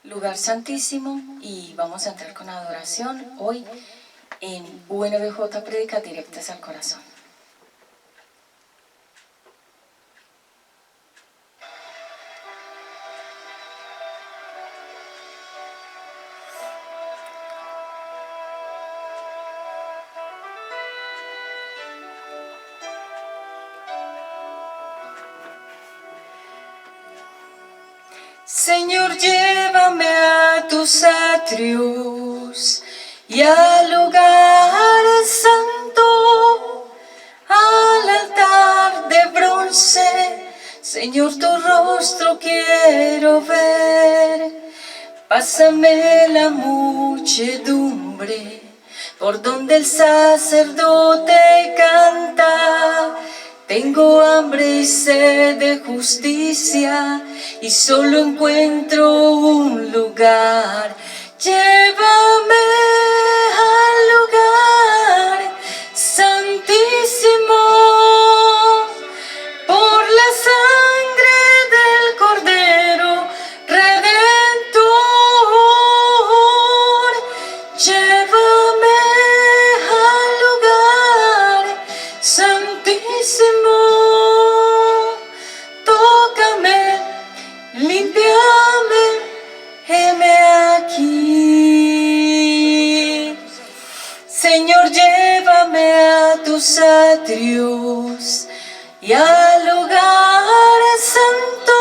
lugar santísimo y vamos a entrar con adoración hoy en UNBJ Prédicas Directas al Corazón. Señor, llévame a tus atrios y al lugar santo, al altar de bronce. Señor, tu rostro quiero ver. Pásame la muchedumbre por donde el sacerdote canta. Tengo hambre y sed de justicia y solo encuentro un lugar. Llévame al lugar santísimo por la sangre del Cordero Redentor. Llévame al lugar santísimo. Tócame, límpiame, heme aquí. Señor, llévame a tus atrios y al lugar santo,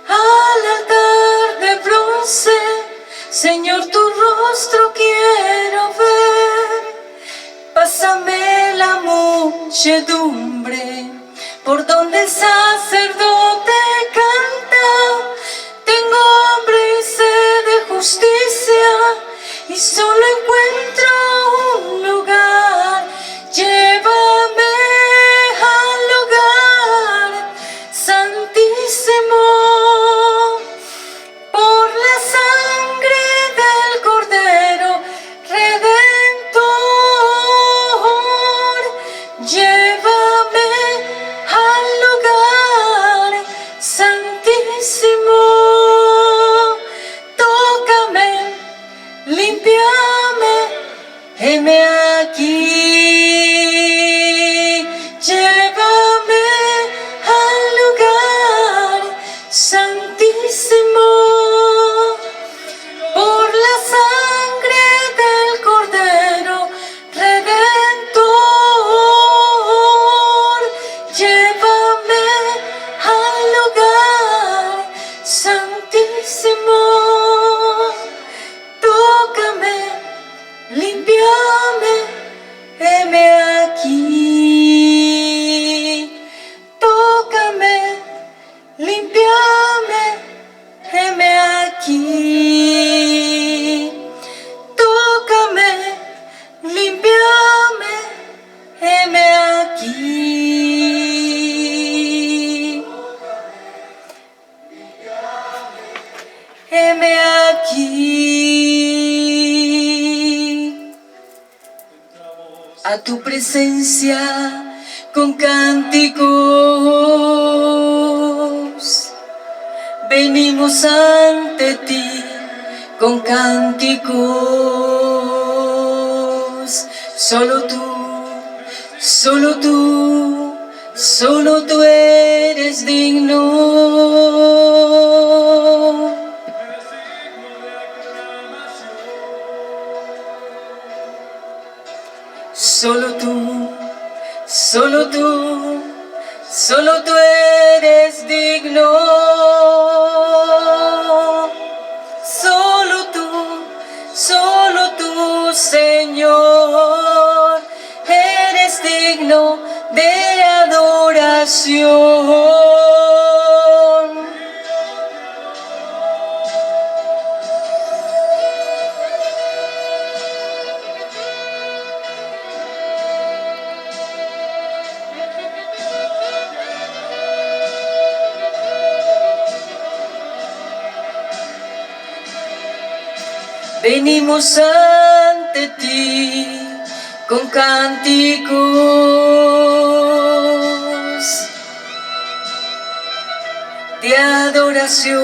al altar de bronce. Señor, tu rostro quiero ver. Pásame la muchedumbre por donde el sacerdote canta. Tengo hambre y sed de justicia y solo encuentro un lugar. Llévame al lugar santísimo por la sangre del Cordero Redentor. Llévame al lugar santísimo. Tócame, límpiame, heme aquí. Llévame al lugar santísimo por la sangre del Cordero Redentor. Llévame al lugar santísimo. Tócame, límpiame, heme aquí. Tócame, límpiame, heme aquí. Tócame, límpiame, heme aquí. Heme aquí. A tu presencia con cánticos venimos ante ti con cánticos. Solo tú eres digno. Solo tú eres digno. Solo tú, Señor, eres digno de adoración. Venimos ante ti con cánticos de adoración.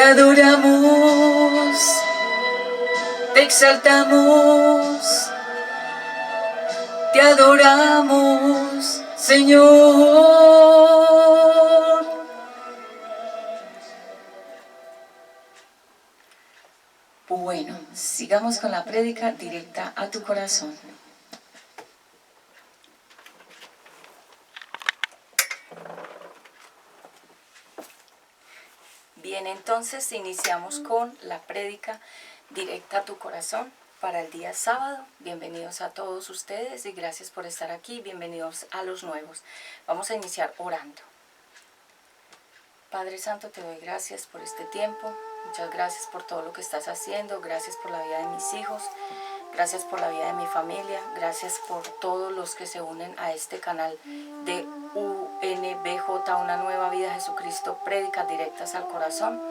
adoramos, te exaltamos, te adoramos, Señor. Bueno, sigamos con la prédica directa a tu corazón. Bien, entonces iniciamos con la prédica directa a tu corazón para el día sábado. Bienvenidos a todos ustedes y gracias por estar aquí. Bienvenidos a los nuevos. Vamos a iniciar orando. Padre Santo, te doy gracias por este tiempo. Muchas gracias por todo lo que estás haciendo. Gracias por la vida de mis hijos. Gracias por la vida de mi familia. Gracias por todos los que se unen a este canal de UNBJ, Una Nueva Vida Jesucristo, prédicas directas al corazón.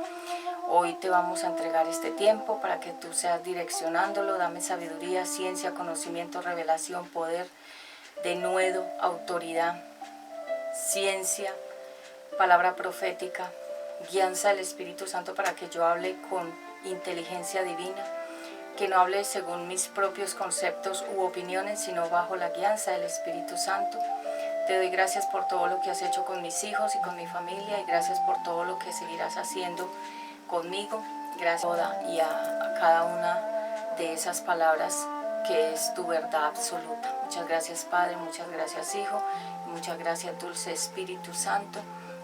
Hoy te vamos a entregar este tiempo para que tú seas direccionándolo. Dame sabiduría, ciencia, conocimiento, revelación, poder, denuedo, autoridad, ciencia, palabra profética, guianza del Espíritu Santo para que yo hable con inteligencia divina, que no hable según mis propios conceptos u opiniones, sino bajo la guianza del Espíritu Santo. Te doy gracias por todo lo que has hecho con mis hijos y con mi familia, y gracias por todo lo que seguirás haciendo conmigo. Gracias y a cada una de esas palabras que es tu verdad absoluta. Muchas gracias, Padre, muchas gracias, Hijo, y muchas gracias, dulce Espíritu Santo.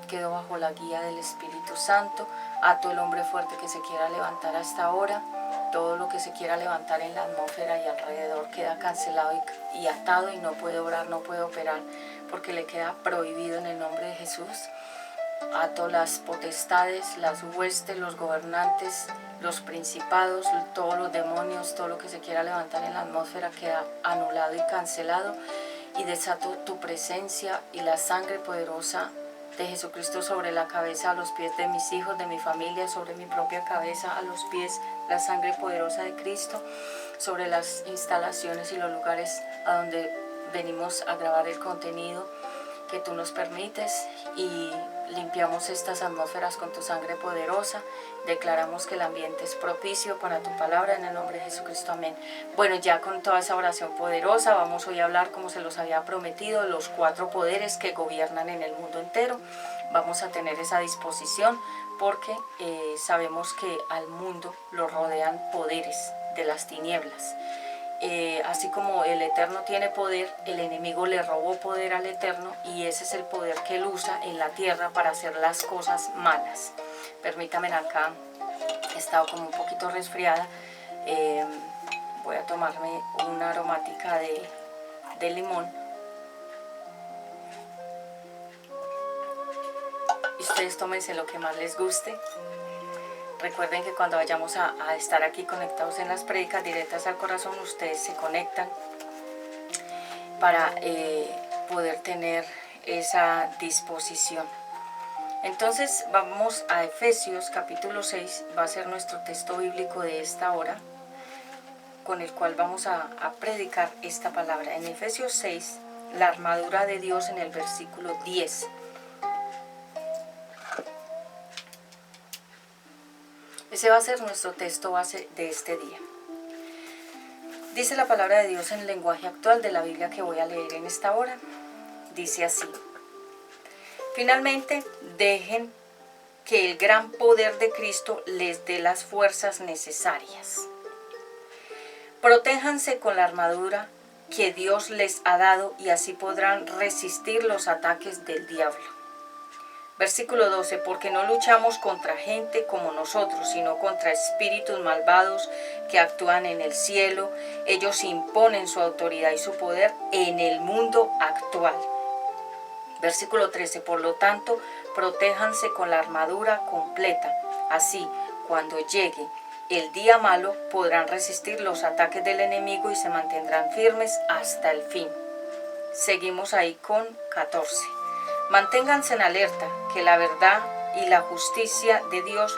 Quedo bajo la guía del Espíritu Santo. Ato el hombre fuerte que se quiera levantar hasta ahora. Todo lo que se quiera levantar en la atmósfera y alrededor queda cancelado y atado, y no puede obrar, no puede operar, porque le queda prohibido en el nombre de Jesús. Ato las potestades, las huestes, los gobernantes, los principados, todos los demonios, todo lo que se quiera levantar en la atmósfera queda anulado y cancelado, y desato tu presencia y la sangre poderosa de Jesucristo sobre la cabeza, a los pies de mis hijos, de mi familia, sobre mi propia cabeza, a los pies, la sangre poderosa de Cristo, sobre las instalaciones y los lugares a donde venimos a grabar el contenido que tú nos permites, y limpiamos estas atmósferas con tu sangre poderosa. Declaramos que el ambiente es propicio para tu palabra, en el nombre de Jesucristo, amén. Bueno, ya con toda esa oración poderosa, vamos hoy a hablar, como se los había prometido, los 4 poderes que gobiernan en el mundo entero. Vamos a tener esa disposición porque sabemos que al mundo lo rodean poderes de las tinieblas. Así como el Eterno tiene poder, el enemigo le robó poder al Eterno, y ese es el poder que él usa en la tierra para hacer las cosas malas. Permítanme, acá he estado como un poquito resfriada. Voy a tomarme una aromática de limón. Y ustedes tómense lo que más les guste. Recuerden que cuando vayamos a estar aquí conectados en las prédicas directas al corazón, ustedes se conectan para poder tener esa disposición. Entonces vamos a Efesios capítulo 6, va a ser nuestro texto bíblico de esta hora, con el cual vamos a predicar esta palabra. En Efesios 6, la armadura de Dios, en el versículo 10. Ese va a ser nuestro texto base de este día. Dice la palabra de Dios en el lenguaje actual de la Biblia que voy a leer en esta hora. Dice así: finalmente, dejen que el gran poder de Cristo les dé las fuerzas necesarias. Protéjanse con la armadura que Dios les ha dado, y así podrán resistir los ataques del diablo. Versículo 12, porque no luchamos contra gente como nosotros, sino contra espíritus malvados que actúan en el cielo. Ellos imponen su autoridad y su poder en el mundo actual. Versículo 13, por lo tanto, protéjanse con la armadura completa. Así, cuando llegue el día malo, podrán resistir los ataques del enemigo y se mantendrán firmes hasta el fin. Seguimos ahí con 14. Manténganse en alerta, que la verdad y la justicia de Dios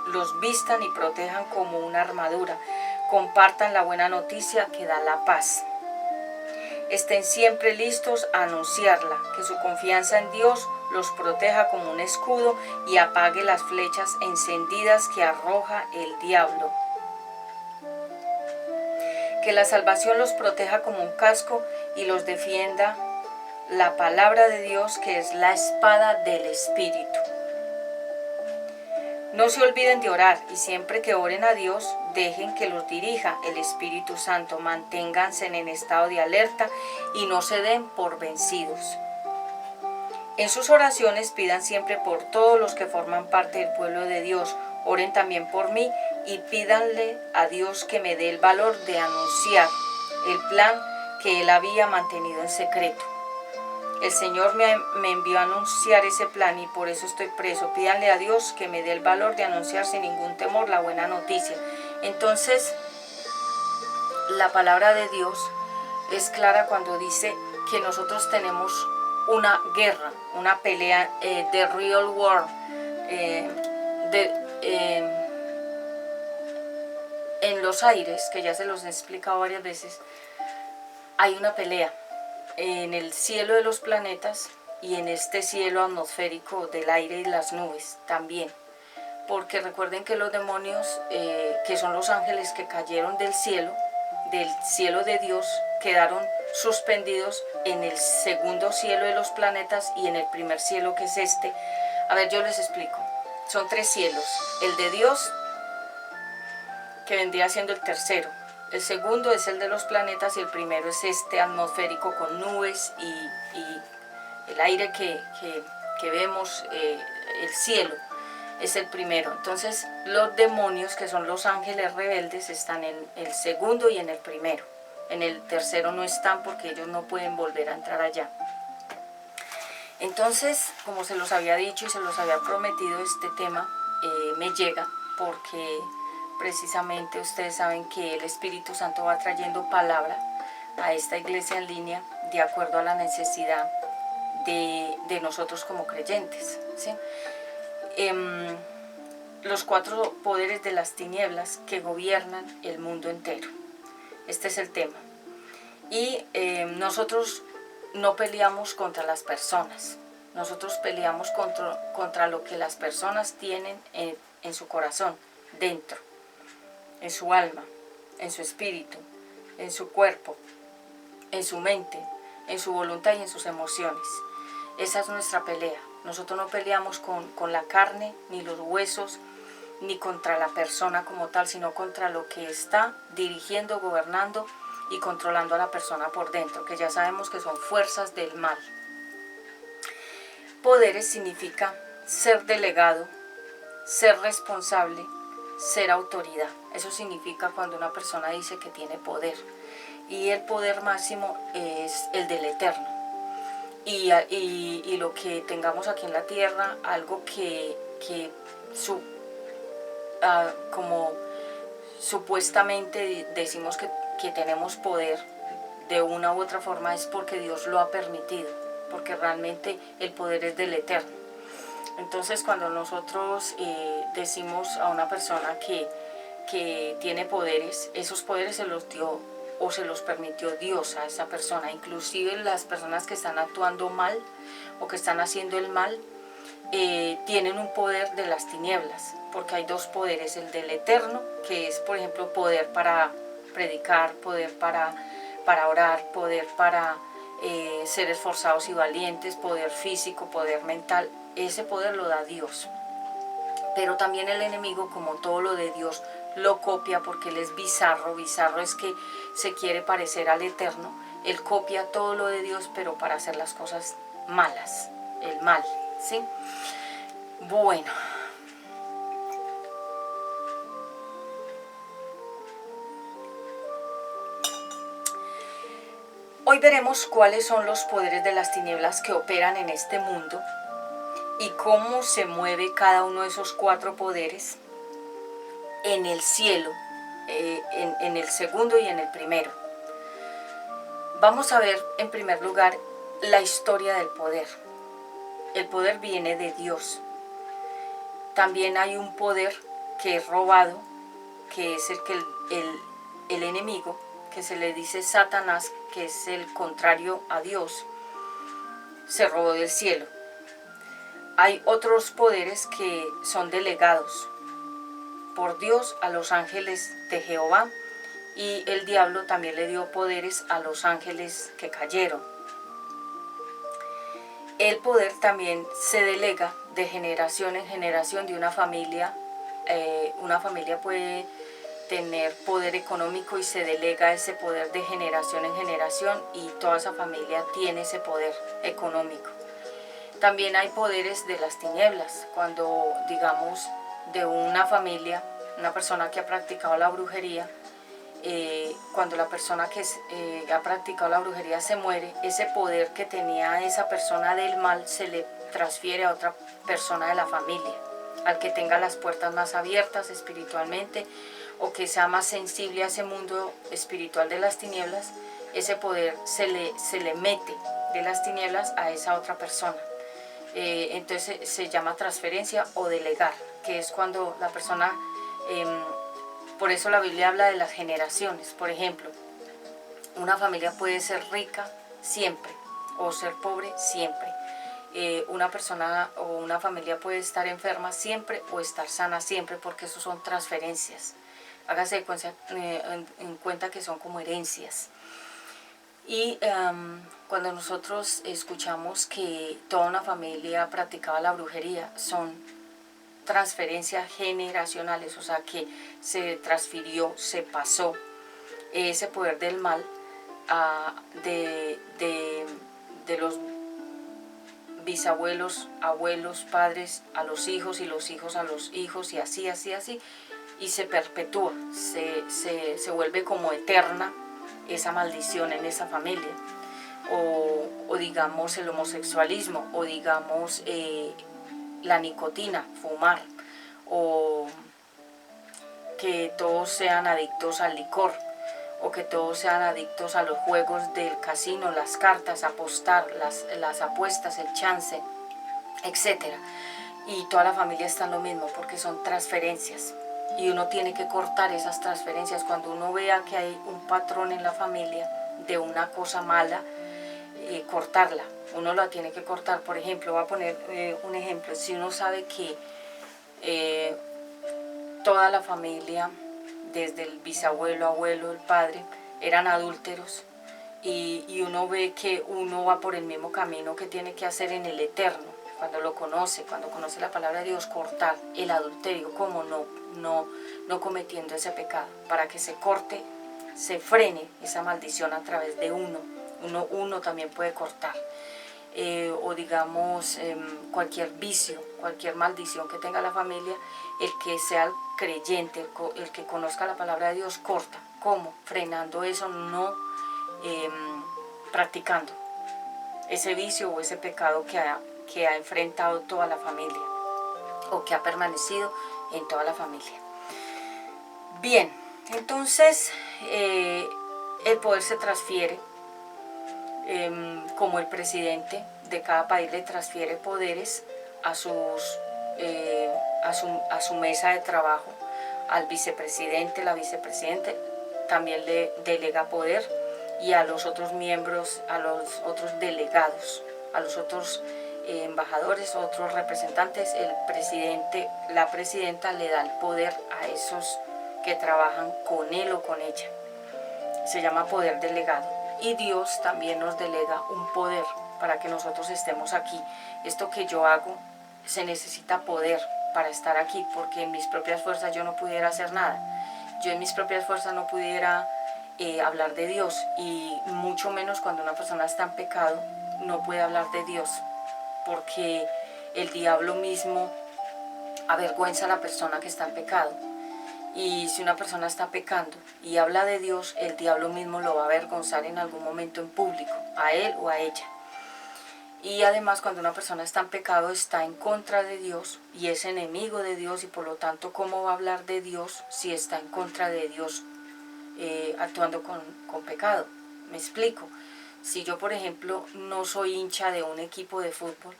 los vistan y protejan como una armadura. Compartan la buena noticia que da la paz. Estén siempre listos a anunciarla, que su confianza en Dios los proteja como un escudo y apague las flechas encendidas que arroja el diablo. Que la salvación los proteja como un casco y los defienda la palabra de Dios, que es la espada del Espíritu. No se olviden de orar y siempre que oren a Dios, dejen que los dirija el Espíritu Santo. Manténganse en estado de alerta y no se den por vencidos. En sus oraciones pidan siempre por todos los que forman parte del pueblo de Dios. Oren también por mí y pídanle a Dios que me dé el valor de anunciar el plan que Él había mantenido en secreto. El Señor me envió a anunciar ese plan y por eso estoy preso. Pídanle a Dios que me dé el valor de anunciar sin ningún temor la buena noticia. Entonces, la palabra de Dios es clara cuando dice que nosotros tenemos una guerra, una pelea de real war, en los aires, que ya se los he explicado varias veces. Hay una pelea en el cielo de los planetas y en este cielo atmosférico del aire y las nubes también, porque recuerden que los demonios, que son los ángeles que cayeron del cielo de Dios, quedaron suspendidos en el segundo cielo de los planetas y en el primer cielo, que es este. A ver, yo les explico. Son 3 cielos: el de Dios, que vendría siendo el tercero. El segundo es el de los planetas y el primero es este atmosférico con nubes y el aire que vemos, el cielo, es el primero. Entonces los demonios, que son los ángeles rebeldes, están en el segundo y en el primero. En el tercero no están porque ellos no pueden volver a entrar allá. Entonces, como se los había dicho y se los había prometido, este tema me llega porque precisamente ustedes saben que el Espíritu Santo va trayendo palabra a esta iglesia en línea de acuerdo a la necesidad de nosotros como creyentes, ¿sí? Los 4 poderes de las tinieblas que gobiernan el mundo entero. Este es el tema. Y nosotros no peleamos contra las personas. Nosotros peleamos contra lo que las personas tienen en su corazón, dentro, en su alma, en su espíritu, en su cuerpo, en su mente, en su voluntad y en sus emociones. Esa es nuestra pelea. Nosotros no peleamos con la carne, ni los huesos, ni contra la persona como tal, sino contra lo que está dirigiendo, gobernando y controlando a la persona por dentro, que ya sabemos que son fuerzas del mal. Poderes significa ser delegado, ser responsable, ser autoridad. Eso significa cuando una persona dice que tiene poder. Y el poder máximo es el del Eterno. Y lo que tengamos aquí en la tierra, algo como supuestamente decimos que tenemos poder de una u otra forma, es porque Dios lo ha permitido, porque realmente el poder es del Eterno. Entonces, cuando nosotros decimos a una persona que tiene poderes, esos poderes se los dio o se los permitió Dios a esa persona. Inclusive las personas que están actuando mal o que están haciendo el mal, tienen un poder de las tinieblas, porque hay 2 poderes: el del Eterno, que es, por ejemplo, poder para predicar, poder para orar, poder para ser esforzados y valientes, poder físico, poder mental. Ese poder lo da Dios. Pero también el enemigo, como todo lo de Dios, lo copia, porque él es bizarro. Bizarro es que se quiere parecer al Eterno. Él copia todo lo de Dios, pero para hacer las cosas malas, el mal, ¿sí? Bueno, hoy veremos cuáles son los poderes de las tinieblas que operan en este mundo y cómo se mueve cada uno de esos 4 poderes en el cielo, en el segundo y en el primero. Vamos a ver en primer lugar la historia del poder. El poder viene de Dios. También hay un poder que es robado, que es el que el enemigo que se le dice Satanás, que es el contrario a Dios, se robó del cielo. Hay otros poderes que son delegados por Dios a los ángeles de Jehová, y el diablo también le dio poderes a los ángeles que cayeron. El poder también se delega de generación en generación de una familia. Una familia puede tener poder económico y se delega ese poder de generación en generación, y toda esa familia tiene ese poder económico. También hay poderes de las tinieblas, cuando digamos de una familia, una persona que ha practicado la brujería, cuando la persona que ha practicado la brujería se muere, ese poder que tenía esa persona del mal se le transfiere a otra persona de la familia, al que tenga las puertas más abiertas espiritualmente o que sea más sensible a ese mundo espiritual de las tinieblas. Ese poder se le mete de las tinieblas a esa otra persona. Entonces se llama transferencia o delegar, que es cuando la persona, por eso la Biblia habla de las generaciones. Por ejemplo, una familia puede ser rica siempre o ser pobre siempre. Una persona o una familia puede estar enferma siempre o estar sana siempre, porque eso son transferencias. Hágase en cuenta que son como herencias. Y cuando nosotros escuchamos que toda una familia practicaba la brujería, son transferencias generacionales, o sea que se transfirió, se pasó ese poder del mal de los bisabuelos, abuelos, padres a los hijos, y los hijos a los hijos, y así, y se perpetúa, se vuelve como eterna esa maldición en esa familia. O digamos el homosexualismo, o digamos la nicotina, fumar, o que todos sean adictos al licor, o que todos sean adictos a los juegos del casino, las cartas, apostar, las apuestas, el chance, etc. Y toda la familia está en lo mismo, porque son transferencias. Y uno tiene que cortar esas transferencias. Cuando uno vea que hay un patrón en la familia de una cosa mala, cortarla. Uno la tiene que cortar. Por ejemplo, voy a poner un ejemplo. Si uno sabe que toda la familia, desde el bisabuelo, abuelo, el padre, eran adúlteros, y uno ve que uno va por el mismo camino, que tiene que hacer en el eterno, cuando conoce la palabra de Dios, cortar el adulterio, como no cometiendo ese pecado, para que se corte, se frene esa maldición a través de uno también puede cortar. O digamos cualquier vicio, cualquier maldición que tenga la familia, el que sea creyente, el que conozca la palabra de Dios, corta. ¿Cómo? Frenando eso, no practicando ese vicio o ese pecado que ha enfrentado toda la familia, o que ha permanecido en toda la familia. Bien, entonces el poder se transfiere, como el presidente de cada país le transfiere poderes a su mesa de trabajo, al vicepresidente, la vicepresidente también le delega poder, y a los otros miembros, a los otros delegados, a los otros embajadores, otros representantes, el presidente, la presidenta le da el poder a esos que trabajan con él o con ella. Se llama poder delegado. Y Dios también nos delega un poder para que nosotros estemos aquí. Esto que yo hago, se necesita poder para estar aquí, porque en mis propias fuerzas yo no pudiera hacer nada. Yo en mis propias fuerzas no pudiera hablar de Dios, y mucho menos cuando una persona está en pecado no puede hablar de Dios, porque el diablo mismo avergüenza a la persona que está en pecado. Y si una persona está pecando y habla de Dios, el diablo mismo lo va a avergonzar en algún momento en público, a él o a ella. Y además, cuando una persona está en pecado, está en contra de Dios y es enemigo de Dios, y por lo tanto, ¿cómo va a hablar de Dios si está en contra de Dios, actuando con pecado? Me explico. Si yo, por ejemplo, no soy hincha de un equipo de fútbol,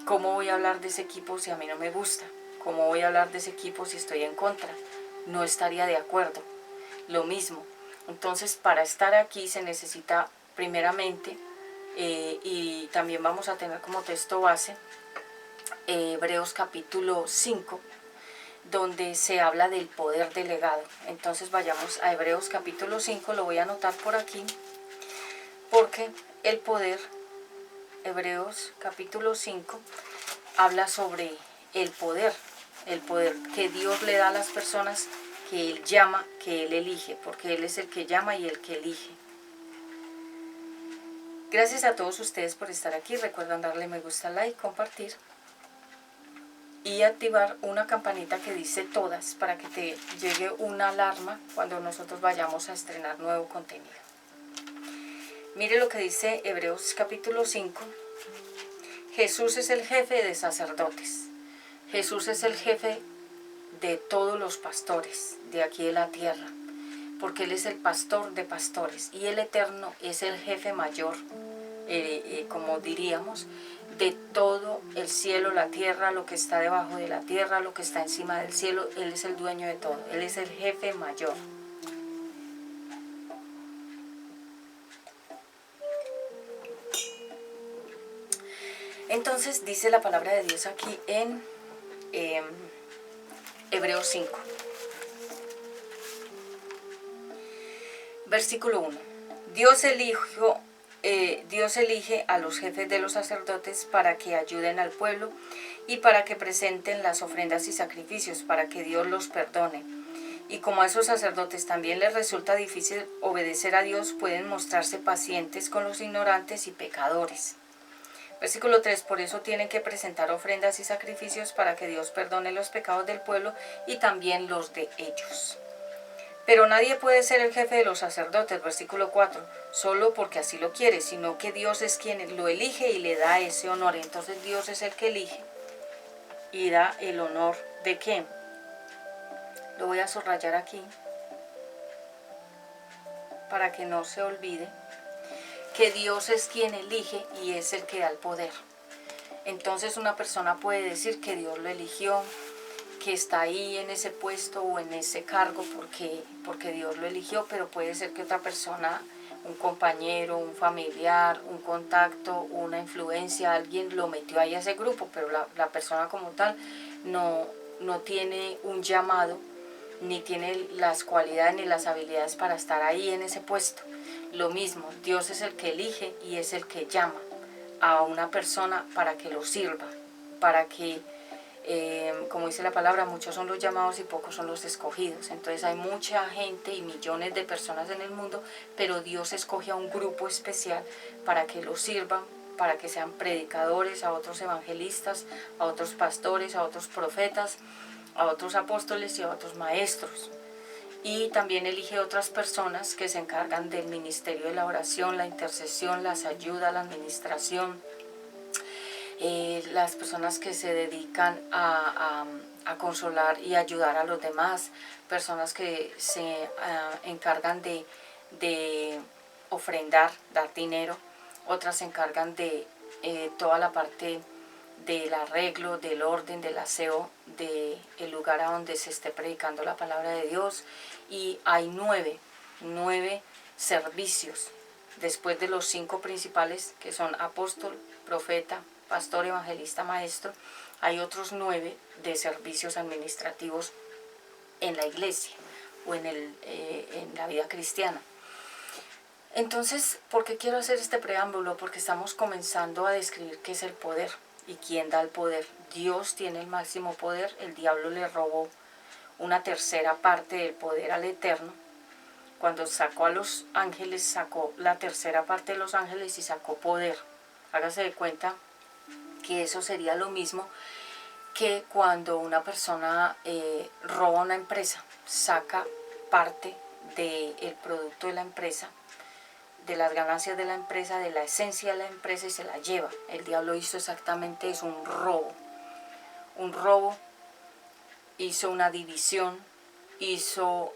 ¿cómo voy a hablar de ese equipo si a mí no me gusta? ¿Cómo voy a hablar de ese equipo si estoy en contra? No estaría de acuerdo. Lo mismo, Entonces, para estar aquí se necesita primeramente, y también vamos a tener como texto base, Hebreos capítulo 5, donde se habla del poder delegado. Entonces vayamos a Hebreos capítulo 5, lo voy a anotar por aquí, porque el poder, Hebreos capítulo 5, habla sobre el poder que Dios le da a las personas, que Él llama, que Él elige, porque Él es el que llama y el que elige. Gracias a todos ustedes por estar aquí. Recuerden darle me gusta, like, compartir y activar una campanita que dice todas para que te llegue una alarma cuando nosotros vayamos a estrenar nuevo contenido. Mire lo que dice Hebreos capítulo 5. Jesús es el jefe de sacerdotes. Jesús es el jefe de todos los pastores de aquí de la tierra, porque Él es el pastor de pastores y el Eterno es el jefe mayor, como diríamos, de todo el cielo, la tierra, lo que está debajo de la tierra, lo que está encima del cielo. Él es el dueño de todo, Él es el jefe mayor. Entonces dice la palabra de Dios aquí en Hebreos 5, versículo 1. Dios elige a los jefes de los sacerdotes para que ayuden al pueblo y para que presenten las ofrendas y sacrificios, para que Dios los perdone. Y como a esos sacerdotes también les resulta difícil obedecer a Dios, pueden mostrarse pacientes con los ignorantes y pecadores. Versículo 3, por eso tienen que presentar ofrendas y sacrificios para que Dios perdone los pecados del pueblo y también los de ellos. Pero nadie puede ser el jefe de los sacerdotes, versículo 4, solo porque así lo quiere, sino que Dios es quien lo elige y le da ese honor. Entonces Dios es el que elige y da el honor ¿de qué? Lo voy a subrayar aquí para que no se olvide que Dios es quien elige y es el que da el poder. Entonces una persona puede decir que Dios lo eligió, que está ahí en ese puesto o en ese cargo porque Dios lo eligió, pero puede ser que otra persona, un compañero, un familiar, un contacto, una influencia, alguien lo metió ahí a ese grupo, pero la persona como tal no tiene un llamado, ni tiene las cualidades ni las habilidades para estar ahí en ese puesto. Lo mismo, Dios es el que elige y es el que llama a una persona para que lo sirva, para que, como dice la palabra, muchos son los llamados y pocos son los escogidos. Entonces hay mucha gente y millones de personas en el mundo, pero Dios escoge a un grupo especial para que lo sirvan, para que sean predicadores, a otros evangelistas, a otros pastores, a otros profetas, a otros apóstoles y a otros maestros. Y también elige otras personas que se encargan del ministerio de la oración, la intercesión, las ayudas, la administración, las personas que se dedican a consolar y ayudar a los demás, personas que se encargan de ofrendar, dar dinero, otras se encargan de toda la parte del arreglo, del orden, del aseo del lugar a donde se esté predicando la palabra de Dios. Y hay nueve servicios, después de los 5 principales que son apóstol, profeta, pastor, evangelista, maestro. Hay otros 9 de servicios administrativos en la iglesia o en la vida cristiana. Entonces, ¿por qué quiero hacer este preámbulo? Porque estamos comenzando a describir qué es el poder y quién da el poder. Dios tiene el máximo poder. El diablo le robó una tercera parte del poder al Eterno. Cuando sacó a los ángeles, sacó la tercera parte de los ángeles y sacó poder. Hágase de cuenta que eso sería lo mismo que cuando una persona roba una empresa, saca parte del producto de la empresa, de las ganancias de la empresa, de la esencia de la empresa, y se la lleva. El diablo hizo exactamente eso, un robo. Un robo, hizo una división, hizo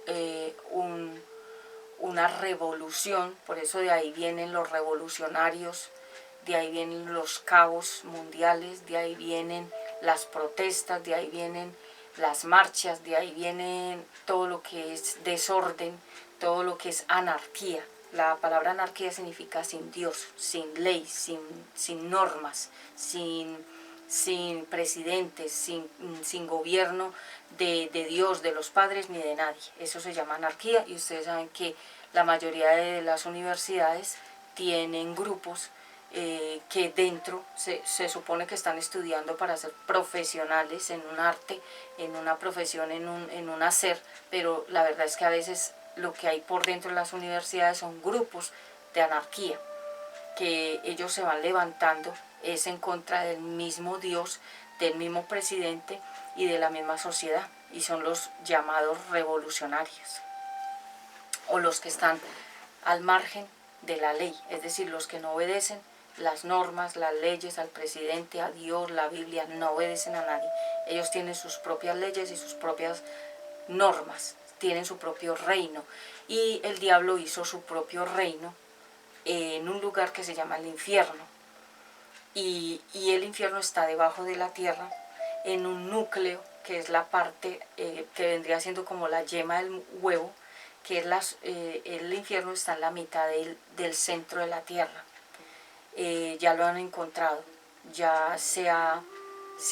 una revolución. Por eso de ahí vienen los revolucionarios, de ahí vienen los caos mundiales, de ahí vienen las protestas, de ahí vienen las marchas, de ahí vienen todo lo que es desorden, todo lo que es anarquía. La palabra anarquía significa sin Dios, sin ley, sin normas, sin presidentes, sin gobierno de Dios, de los padres ni de nadie. Eso se llama anarquía, y ustedes saben que la mayoría de las universidades tienen grupos que dentro se supone que están estudiando para ser profesionales en un arte, en una profesión, en un hacer, pero la verdad es que a veces lo que hay por dentro de las universidades son grupos de anarquía, que ellos se van levantando, es en contra del mismo Dios, del mismo presidente y de la misma sociedad, y son los llamados revolucionarios, o los que están al margen de la ley, es decir, los que no obedecen las normas, las leyes, al presidente, a Dios, la Biblia, no obedecen a nadie. Ellos tienen sus propias leyes y sus propias normas, tienen su propio reino, y el diablo hizo su propio reino en un lugar que se llama el infierno, y el infierno está debajo de la tierra, en un núcleo que es la parte que vendría siendo como la yema del huevo, que es el infierno está en la mitad del centro de la tierra. Ya lo han encontrado, ya se ha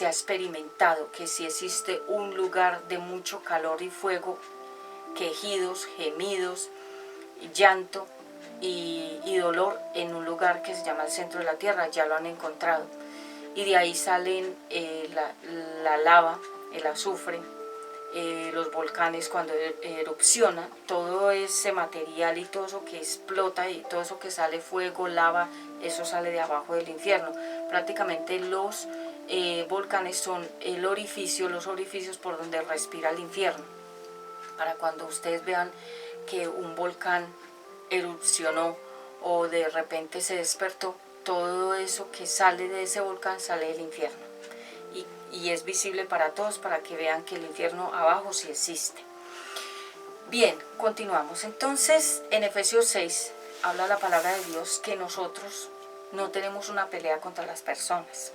experimentado que si existe un lugar de mucho calor y fuego, quejidos, gemidos, llanto y dolor en un lugar que se llama el centro de la tierra, ya lo han encontrado. Y de ahí salen la lava, el azufre, los volcanes cuando erupcionan, todo ese material y todo eso que explota y todo eso que sale, fuego, lava, eso sale de abajo del infierno. Prácticamente los volcanes son los orificios por donde respira el infierno. Para cuando ustedes vean que un volcán erupcionó o de repente se despertó, todo eso que sale de ese volcán sale del infierno. Y es visible para todos, para que vean que el infierno abajo sí existe. Bien, continuamos. Entonces, en Efesios 6 habla la palabra de Dios que nosotros no tenemos una pelea contra las personas,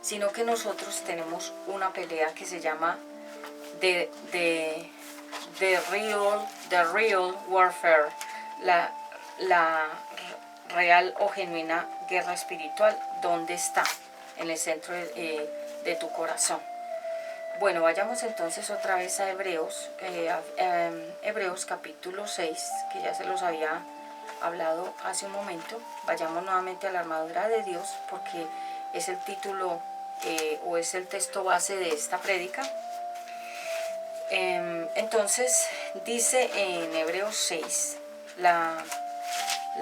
sino que nosotros tenemos una pelea que se llama the real warfare, la real o genuina guerra espiritual. ¿Dónde está? En el centro de tu corazón. Bueno, vayamos entonces otra vez a Hebreos, Hebreos capítulo 6, que ya se los había hablado hace un momento. Vayamos nuevamente a la armadura de Dios, porque es el título o es el texto base de esta prédica. Entonces dice en Hebreos 6 la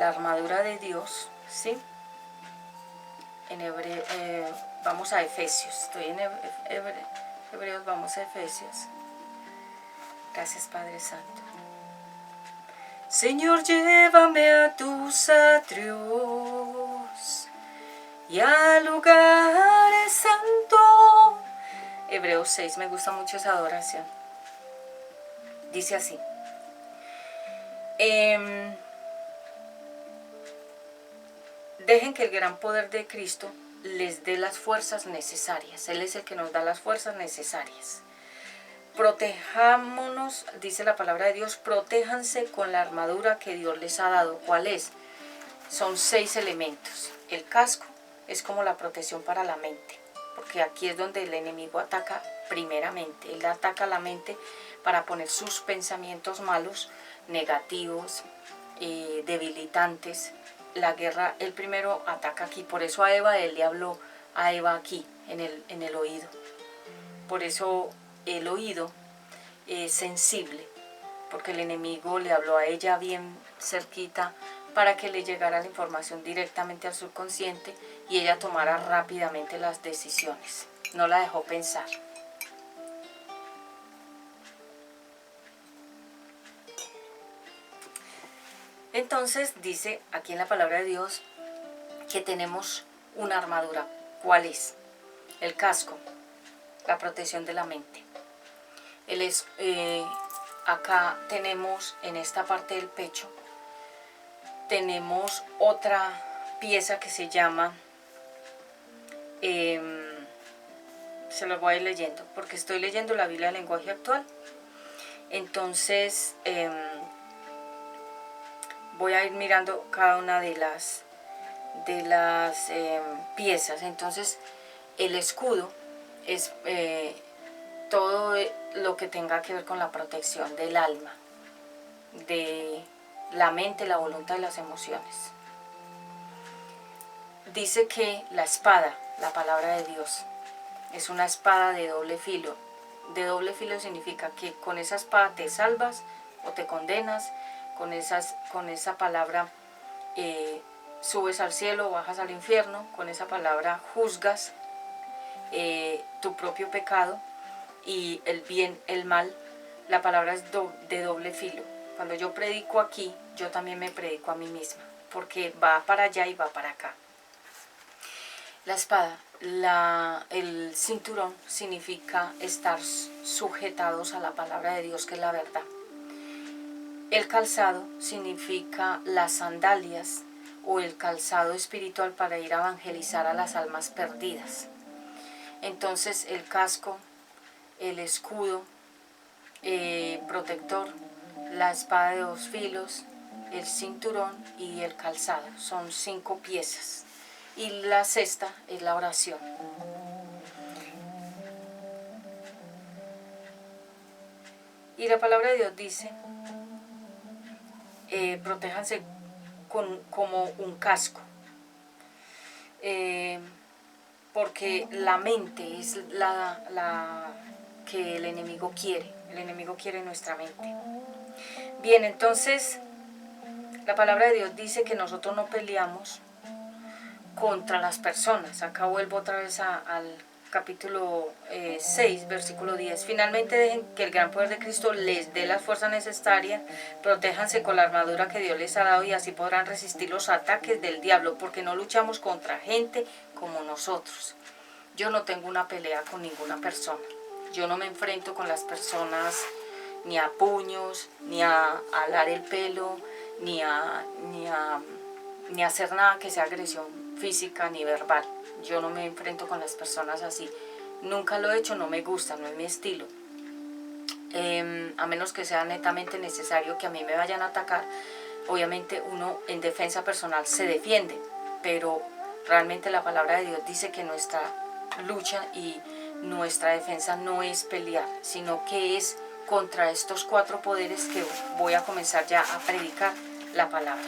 armadura de Dios, ¿sí? Vamos a Efesios, estoy en Hebreos, vamos a Efesios. Gracias, Padre Santo. Señor, llévame a tus atrios y a lugares santos. Hebreos 6, me gusta mucho esa adoración. Dice así: dejen que el gran poder de Cristo les dé las fuerzas necesarias. Él es el que nos da las fuerzas necesarias. Protejámonos, dice la palabra de Dios, protéjanse con la armadura que Dios les ha dado. ¿Cuál es? Son 6 elementos. El casco es como la protección para la mente, porque aquí es donde el enemigo ataca primeramente. Él ataca la mente para poner sus pensamientos malos, negativos, debilitantes. La guerra, él primero ataca aquí. Por eso a Eva, él le habló a Eva aquí, en el oído. Por eso el oído es sensible, porque el enemigo le habló a ella bien cerquita para que le llegara la información directamente al subconsciente y ella tomara rápidamente las decisiones. No la dejó pensar. Entonces dice aquí en la palabra de Dios que tenemos una armadura. ¿Cuál es? El casco, la protección de la mente. Acá tenemos en esta parte del pecho, tenemos otra pieza que se llama, se lo voy a ir leyendo, porque estoy leyendo la Biblia en lenguaje actual, Entonces voy a ir mirando cada una de las piezas. Entonces el escudo es todo lo que tenga que ver con la protección del alma, de la mente, la voluntad y las emociones. Dice que la espada, la palabra de Dios, es una espada de doble filo. De doble filo significa que con esa espada te salvas o te condenas, con esa palabra subes al cielo o bajas al infierno, con esa palabra juzgas tu propio pecado y el bien, el mal. La palabra es de doble filo. Cuando yo predico aquí, yo también me predico a mí misma, porque va para allá y va para acá. La espada, el cinturón significa estar sujetados a la palabra de Dios, que es la verdad. El calzado significa las sandalias o el calzado espiritual para ir a evangelizar a las almas perdidas. Entonces el casco, el escudo protector, la espada de dos filos, el cinturón y el calzado. Son 5 piezas. Y la sexta es la oración. Y la palabra de Dios dice, protéjanse como un casco. Porque la mente es la que el enemigo quiere. El enemigo quiere nuestra mente. Bien, entonces la palabra de Dios dice que nosotros no peleamos contra las personas. Acá vuelvo otra vez al capítulo 6, versículo 10. Finalmente dejen que el gran poder de Cristo les dé la fuerza necesaria, protéjanse con la armadura que Dios les ha dado y así podrán resistir los ataques del diablo, porque no luchamos contra gente como nosotros. Yo no tengo una pelea con ninguna persona. Yo no me enfrento con las personas ni a puños, ni a alar el pelo, ni a hacer nada que sea agresión física ni verbal. Yo no me enfrento con las personas así. Nunca lo he hecho, no me gusta, no es mi estilo. A menos que sea netamente necesario que a mí me vayan a atacar. Obviamente uno en defensa personal se defiende, pero realmente la palabra de Dios dice que nuestra lucha y nuestra defensa no es pelear, sino que es contra estos 4 poderes que voy a comenzar ya a predicar la palabra.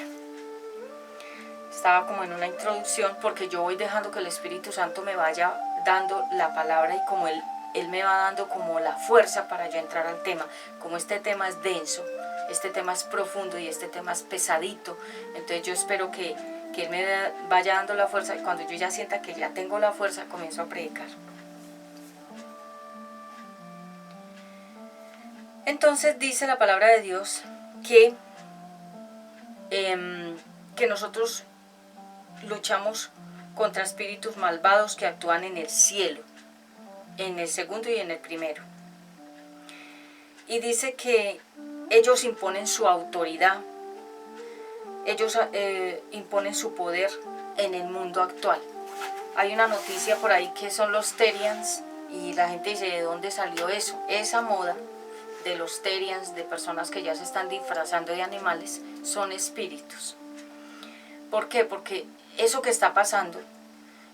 Estaba como en una introducción porque yo voy dejando que el Espíritu Santo me vaya dando la palabra y como Él me va dando como la fuerza para yo entrar al tema. Como este tema es denso, este tema es profundo y este tema es pesadito, entonces yo espero que Él me vaya dando la fuerza y cuando yo ya sienta que ya tengo la fuerza, comienzo a predicar. Entonces dice la palabra de Dios que nosotros luchamos contra espíritus malvados que actúan en el cielo, en el segundo y en el primero. Y dice que ellos imponen su autoridad, ellos imponen su poder en el mundo actual. Hay una noticia por ahí que son los Therians y la gente dice, ¿de dónde salió eso? Esa moda de los Therians, de personas que ya se están disfrazando de animales, son espíritus. ¿Por qué? Porque eso que está pasando,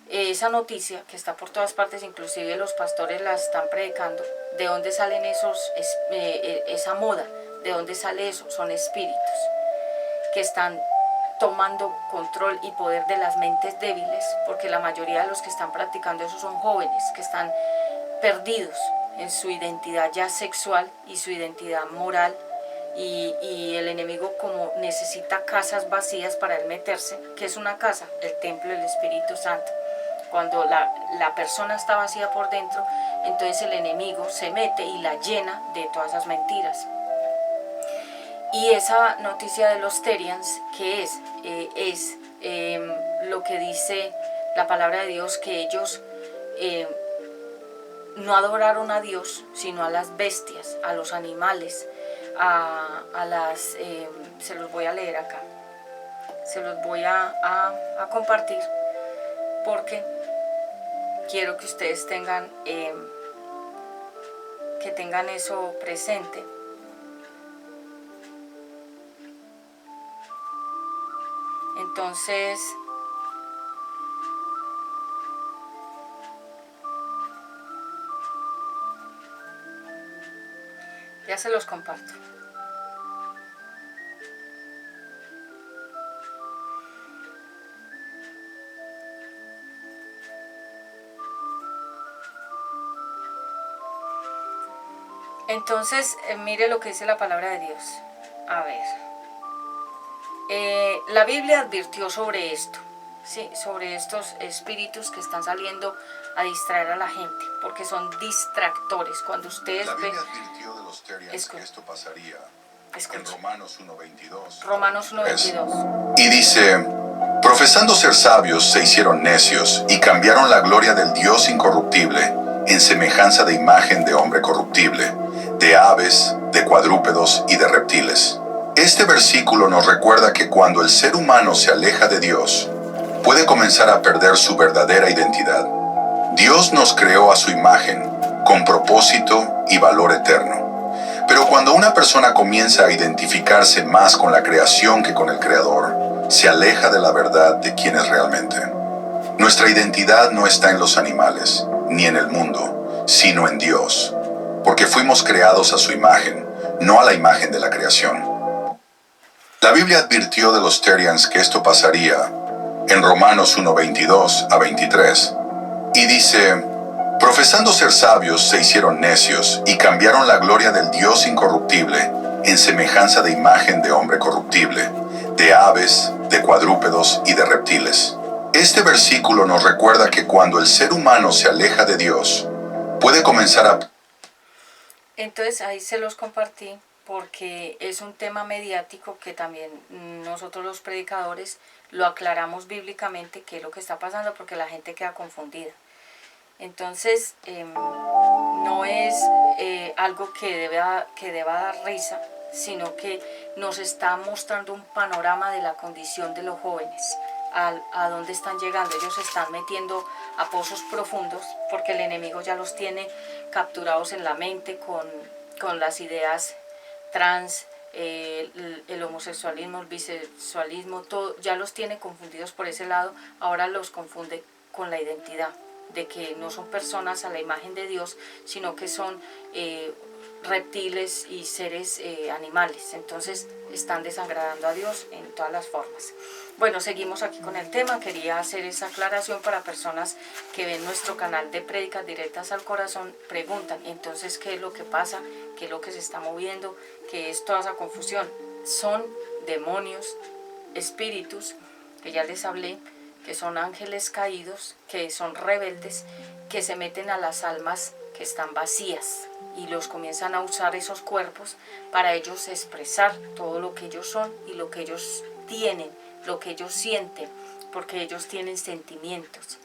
esa noticia que está por todas partes, inclusive los pastores la están predicando, ¿de dónde salen esa moda? ¿De dónde sale eso? Son espíritus que están tomando control y poder de las mentes débiles, porque la mayoría de los que están practicando eso son jóvenes que están perdidos en su identidad ya sexual y su identidad moral, y el enemigo como necesita casas vacías para él meterse. ¿Qué es una casa? El templo del Espíritu Santo. Cuando la persona está vacía por dentro, entonces el enemigo se mete y la llena de todas esas mentiras. Y esa noticia de los Therians, ¿qué es? Lo que dice la palabra de Dios, que ellos no adoraron a Dios, sino a las bestias, a los animales, se los voy a leer acá, se los voy a compartir, porque quiero que ustedes tengan eso presente. Entonces, ya se los comparto. Entonces, mire lo que dice la palabra de Dios. A ver. La Biblia advirtió sobre esto, ¿sí? Sobre estos espíritus que están saliendo a distraer a la gente, porque son distractores. Cuando ustedes ven... La Biblia advirtió de los Terians que esto pasaría. En Romanos 1:22. Romanos 1:22. Y dice, profesando ser sabios, se hicieron necios y cambiaron la gloria del Dios incorruptible en semejanza de imagen de hombre corruptible, de aves, de cuadrúpedos y de reptiles. Este versículo nos recuerda que cuando el ser humano se aleja de Dios, puede comenzar a perder su verdadera identidad. Dios nos creó a su imagen, con propósito y valor eterno. Pero cuando una persona comienza a identificarse más con la creación que con el Creador, se aleja de la verdad de quién es realmente. Nuestra identidad no está en los animales, ni en el mundo, sino en Dios, porque fuimos creados a su imagen, no a la imagen de la creación. La Biblia advirtió de los Terians que esto pasaría en Romanos 1:22 a 23, y dice, profesando ser sabios, se hicieron necios y cambiaron la gloria del Dios incorruptible en semejanza de imagen de hombre corruptible, de aves, de cuadrúpedos y de reptiles. Este versículo nos recuerda que cuando el ser humano se aleja de Dios, puede comenzar a... Entonces ahí se los compartí porque es un tema mediático que también nosotros los predicadores lo aclaramos bíblicamente qué es lo que está pasando, porque la gente queda confundida. Entonces, no es algo que deba dar risa, sino que nos está mostrando un panorama de la condición de los jóvenes, a dónde están llegando. Ellos se están metiendo a pozos profundos porque el enemigo ya los tiene capturados en la mente con las ideas trans, el homosexualismo, el bisexualismo, todo, ya los tiene confundidos por ese lado. Ahora los confunde con la identidad, de que no son personas a la imagen de Dios, sino que son reptiles y seres animales. Entonces están desagradando a Dios en todas las formas. Bueno, seguimos aquí con el tema. Quería hacer esa aclaración para personas que ven nuestro canal de prédicas directas al corazón. Preguntan, entonces, ¿qué es lo que pasa? ¿Qué es lo que se está moviendo? ¿Qué es toda esa confusión? Son demonios, espíritus, que ya les hablé, que son ángeles caídos, que son rebeldes, que se meten a las almas que están vacías y los comienzan a usar esos cuerpos para ellos expresar todo lo que ellos son y lo que ellos tienen, lo que ellos sienten, porque ellos tienen sentimientos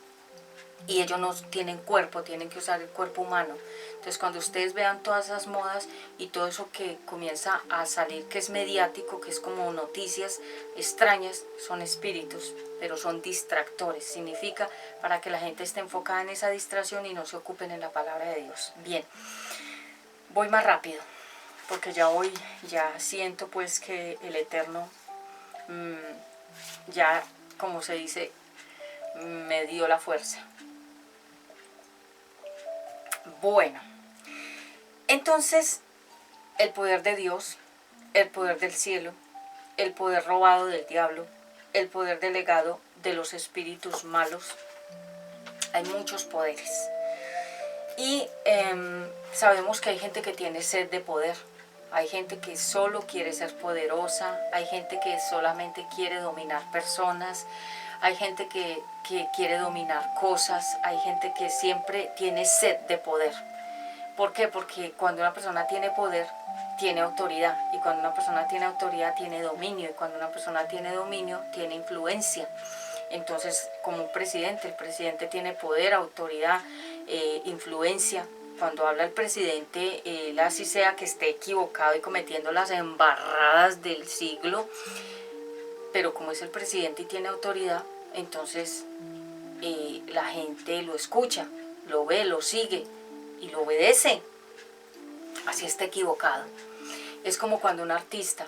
y ellos no tienen cuerpo, tienen que usar el cuerpo humano. Entonces cuando ustedes vean todas esas modas y todo eso que comienza a salir, que es mediático, que es como noticias extrañas, son espíritus, pero son distractores. Significa para que la gente esté enfocada en esa distracción y no se ocupen en la palabra de Dios. Bien, voy más rápido, porque ya siento pues que el Eterno, ya como se dice, me dio la fuerza. Bueno, entonces el poder de Dios, el poder del cielo, el poder robado del diablo, el poder delegado de los espíritus malos, hay muchos poderes. Y sabemos que hay gente que tiene sed de poder, hay gente que solo quiere ser poderosa, hay gente que solamente quiere dominar personas, hay gente que quiere dominar cosas, hay gente que siempre tiene sed de poder. ¿Por qué? Porque cuando una persona tiene poder, tiene autoridad, y cuando una persona tiene autoridad, tiene dominio, y cuando una persona tiene dominio, tiene influencia. Entonces, como un presidente, el presidente tiene poder, autoridad, influencia. Cuando habla el presidente, él así sea que esté equivocado y cometiendo las embarradas del siglo, pero como es el presidente y tiene autoridad, entonces la gente lo escucha, lo ve, lo sigue y lo obedece, así está equivocado. Es como cuando un artista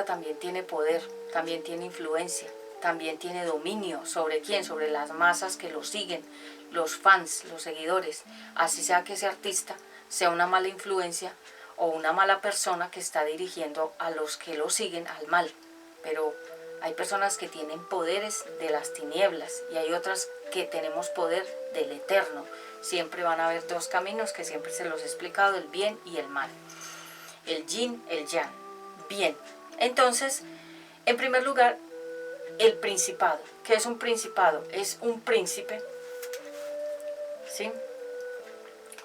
también tiene poder, también tiene influencia, también tiene dominio. ¿Sobre quién? Sobre las masas que lo siguen, los fans, los seguidores. Así sea que ese artista sea una mala influencia o una mala persona que está dirigiendo a los que lo siguen al mal. Pero hay personas que tienen poderes de las tinieblas y hay otras que tenemos poder del eterno. Siempre van a haber dos caminos que siempre se los he explicado, el bien y el mal. El yin, el yang. Bien. Entonces, en primer lugar, el principado. ¿Qué es un principado? Es un príncipe, ¿sí?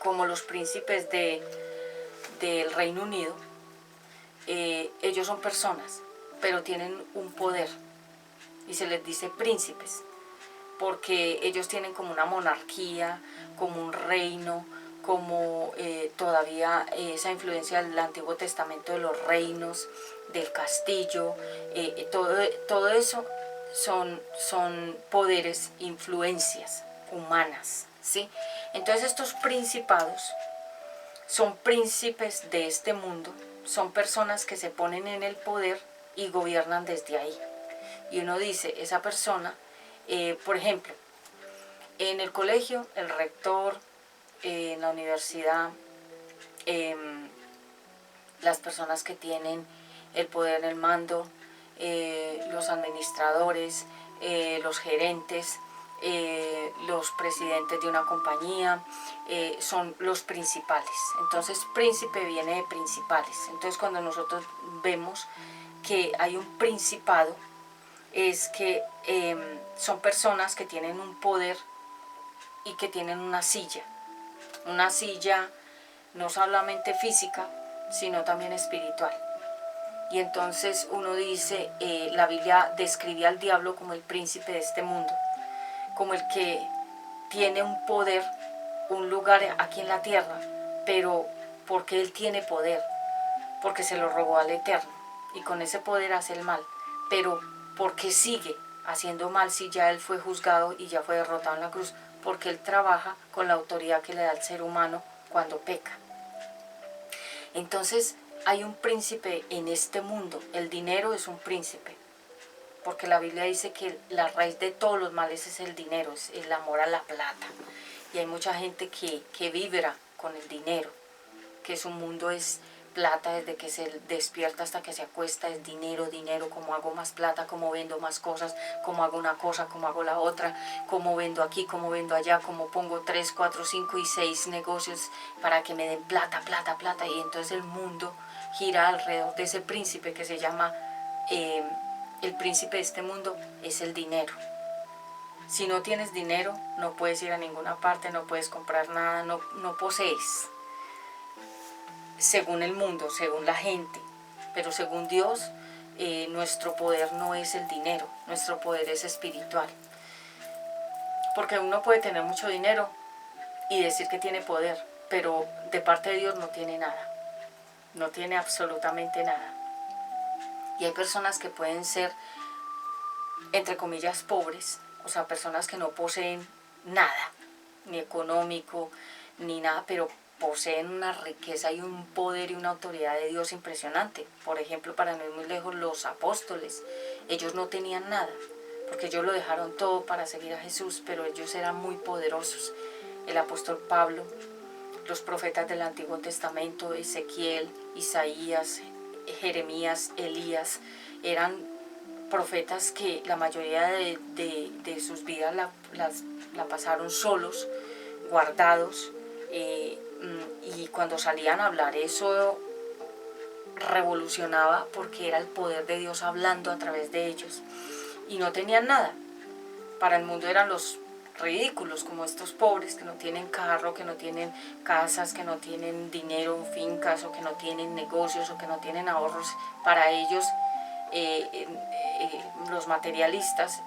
Como los príncipes del Reino Unido. Ellos son personas, pero tienen un poder y se les dice príncipes porque ellos tienen como una monarquía, como un reino, como todavía esa influencia del Antiguo Testamento de los reinos, del castillo, todo eso son poderes, influencias humanas, ¿sí? Entonces estos principados son príncipes de este mundo, son personas que se ponen en el poder y gobiernan desde ahí. Y uno dice, esa persona, por ejemplo, en el colegio, el rector, en la universidad, las personas que tienen el poder, el mando, los administradores, los gerentes, los presidentes de una compañía, son los principales. Entonces príncipe viene de principales. Entonces cuando nosotros vemos que hay un principado, es que son personas que tienen un poder y que tienen una silla no solamente física, sino también espiritual. Y entonces uno dice, la Biblia describe al diablo como el príncipe de este mundo, como el que tiene un poder, un lugar aquí en la tierra, pero porque él tiene poder, porque se lo robó al Eterno, y con ese poder hace el mal, pero porque sigue haciendo mal si ya él fue juzgado y ya fue derrotado en la cruz, porque él trabaja con la autoridad que le da al ser humano cuando peca. Entonces hay un príncipe en este mundo, el dinero es un príncipe, porque la Biblia dice que la raíz de todos los males es el dinero, es el amor a la plata. Y hay mucha gente que vibra con el dinero, que su mundo es plata desde que se despierta hasta que se acuesta, es dinero, dinero, cómo hago más plata, cómo vendo más cosas, cómo hago una cosa, cómo hago la otra, cómo vendo aquí, cómo vendo allá, cómo pongo 3, 4, 5 y 6 negocios para que me den plata, plata, plata. Y entonces el mundo gira alrededor de ese príncipe que se llama, el príncipe de este mundo es el dinero. Si no tienes dinero, no puedes ir a ninguna parte, no puedes comprar nada, no posees. Según el mundo, según la gente, pero según Dios, nuestro poder no es el dinero, nuestro poder es espiritual. Porque uno puede tener mucho dinero y decir que tiene poder, pero de parte de Dios no tiene nada, no tiene absolutamente nada. Y hay personas que pueden ser, entre comillas, pobres, o sea, personas que no poseen nada, ni económico, ni nada, pero poseen una riqueza y un poder y una autoridad de Dios impresionante. Por ejemplo, para no ir muy lejos, los apóstoles, ellos no tenían nada, porque ellos lo dejaron todo para seguir a Jesús, pero ellos eran muy poderosos. El apóstol Pablo, los profetas del Antiguo Testamento, Ezequiel, Isaías, Jeremías, Elías, eran profetas que la mayoría de sus vidas la pasaron solos, guardados, y cuando salían a hablar eso revolucionaba porque era el poder de Dios hablando a través de ellos y no tenían nada. Para el mundo eran los ridículos, como estos pobres que no tienen carro, que no tienen casas, que no tienen dinero, fincas, o que no tienen negocios, o que no tienen ahorros. Para ellos, los materialistas,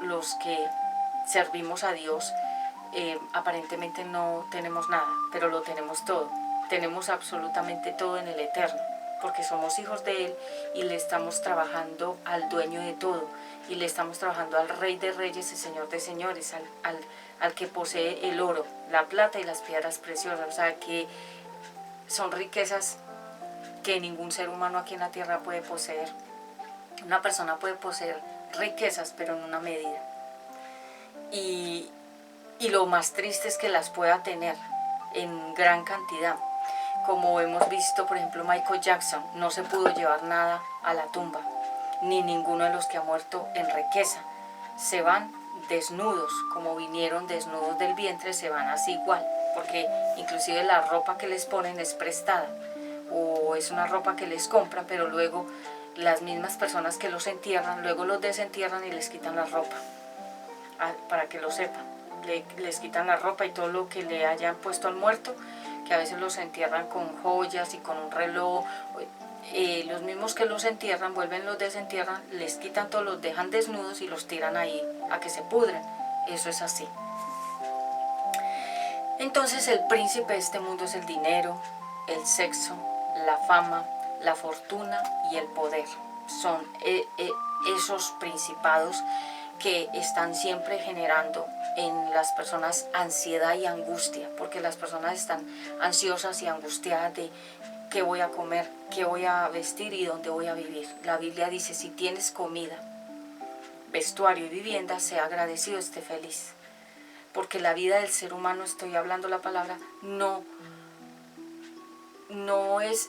los que servimos a Dios, aparentemente no tenemos nada, pero lo tenemos todo. Tenemos absolutamente todo en el Eterno, porque somos hijos de Él y le estamos trabajando al dueño de todo, y le estamos trabajando al Rey de Reyes y Señor de Señores, al que posee el oro, la plata y las piedras preciosas. O sea, que son riquezas que ningún ser humano aquí en la tierra puede poseer. Una persona puede poseer riquezas, pero en una medida. Y lo más triste es que las pueda tener en gran cantidad. Como hemos visto, por ejemplo, Michael Jackson no se pudo llevar nada a la tumba, ni ninguno de los que ha muerto en riqueza. Se van desnudos, como vinieron desnudos del vientre, se van así igual, porque inclusive la ropa que les ponen es prestada, o es una ropa que les compran, pero luego las mismas personas que los entierran, luego los desentierran y les quitan la ropa, para que lo sepan. Les quitan la ropa y todo lo que le hayan puesto al muerto, que a veces los entierran con joyas y con un reloj. Los mismos que los entierran, vuelven, los desentierran, les quitan todo, los dejan desnudos y los tiran ahí a que se pudren. Eso es así. Entonces el príncipe de este mundo es el dinero, el sexo, la fama, la fortuna y el poder. Son esos principados que están siempre generando en las personas ansiedad y angustia, porque las personas están ansiosas y angustiadas de qué voy a comer, qué voy a vestir y dónde voy a vivir. La Biblia dice, si tienes comida, vestuario y vivienda, sea agradecido, esté feliz. Porque la vida del ser humano, estoy hablando la palabra, no es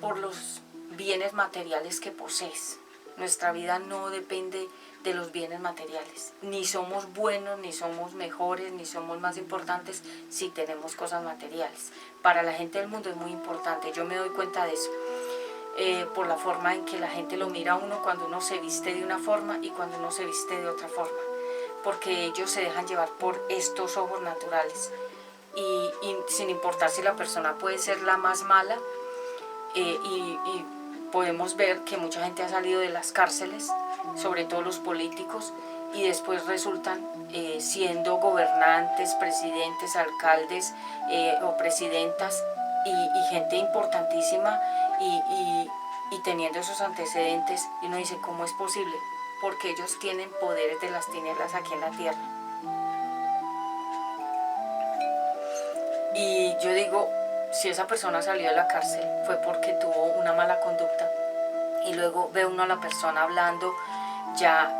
por los bienes materiales que posees. Nuestra vida no depende de los bienes materiales. Ni somos buenos, ni somos mejores, ni somos más importantes si tenemos cosas materiales. Para la gente del mundo es muy importante, yo me doy cuenta de eso. Por la forma en que la gente lo mira a uno cuando uno se viste de una forma y cuando uno se viste de otra forma. Porque ellos se dejan llevar por estos ojos naturales. Y sin importar si la persona puede ser la más mala, y podemos ver que mucha gente ha salido de las cárceles, sobre todo los políticos, y después resultan siendo gobernantes, presidentes, alcaldes o presidentas y gente importantísima y teniendo esos antecedentes, y uno dice, ¿cómo es posible? Porque ellos tienen poderes de las tinieblas aquí en la tierra. Y yo digo, si esa persona salió de la cárcel fue porque tuvo una mala conducta, y luego ve uno a la persona hablando ya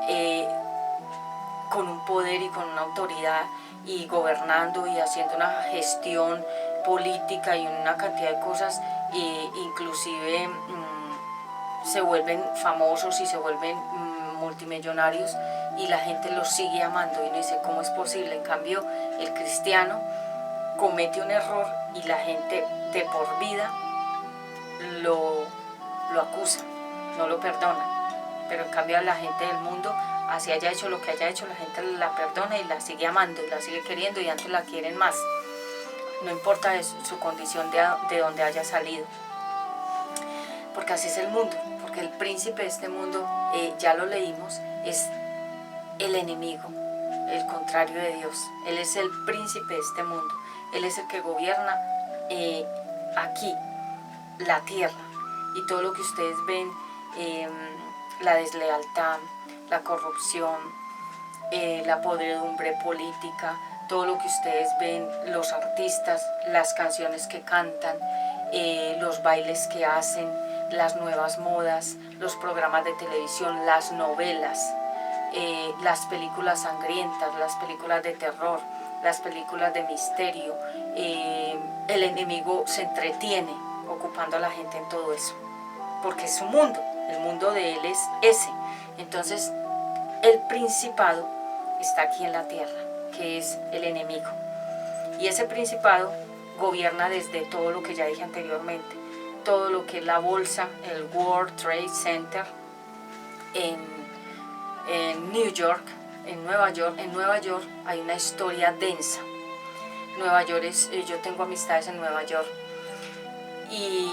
con un poder y con una autoridad y gobernando y haciendo una gestión política y una cantidad de cosas, inclusive se vuelven famosos y se vuelven multimillonarios, y la gente los sigue amando y uno dice, ¿cómo es posible? En cambio, el cristiano comete un error y la gente de por vida lo acusa, no lo perdona. Pero en cambio a la gente del mundo, así haya hecho lo que haya hecho, la gente la perdona y la sigue amando y la sigue queriendo, y antes la quieren más. No importa su condición de donde haya salido. Porque así es el mundo, porque el príncipe de este mundo, ya lo leímos, es el enemigo, el contrario de Dios. Él es el príncipe de este mundo. Él es el que gobierna aquí, la tierra. Y todo lo que ustedes ven, la deslealtad, la corrupción, la podredumbre política, todo lo que ustedes ven, los artistas, las canciones que cantan, los bailes que hacen, las nuevas modas, los programas de televisión, las novelas, las películas sangrientas, las películas de terror, las películas de misterio. El enemigo se entretiene ocupando a la gente en todo eso, porque es su mundo, el mundo de él es ese. Entonces el principado está aquí en la tierra, que es el enemigo, y ese principado gobierna desde todo lo que ya dije anteriormente, todo lo que es la bolsa, el World Trade Center en New York, en Nueva York. En Nueva York hay una historia densa. Nueva York yo tengo amistades en Nueva York, y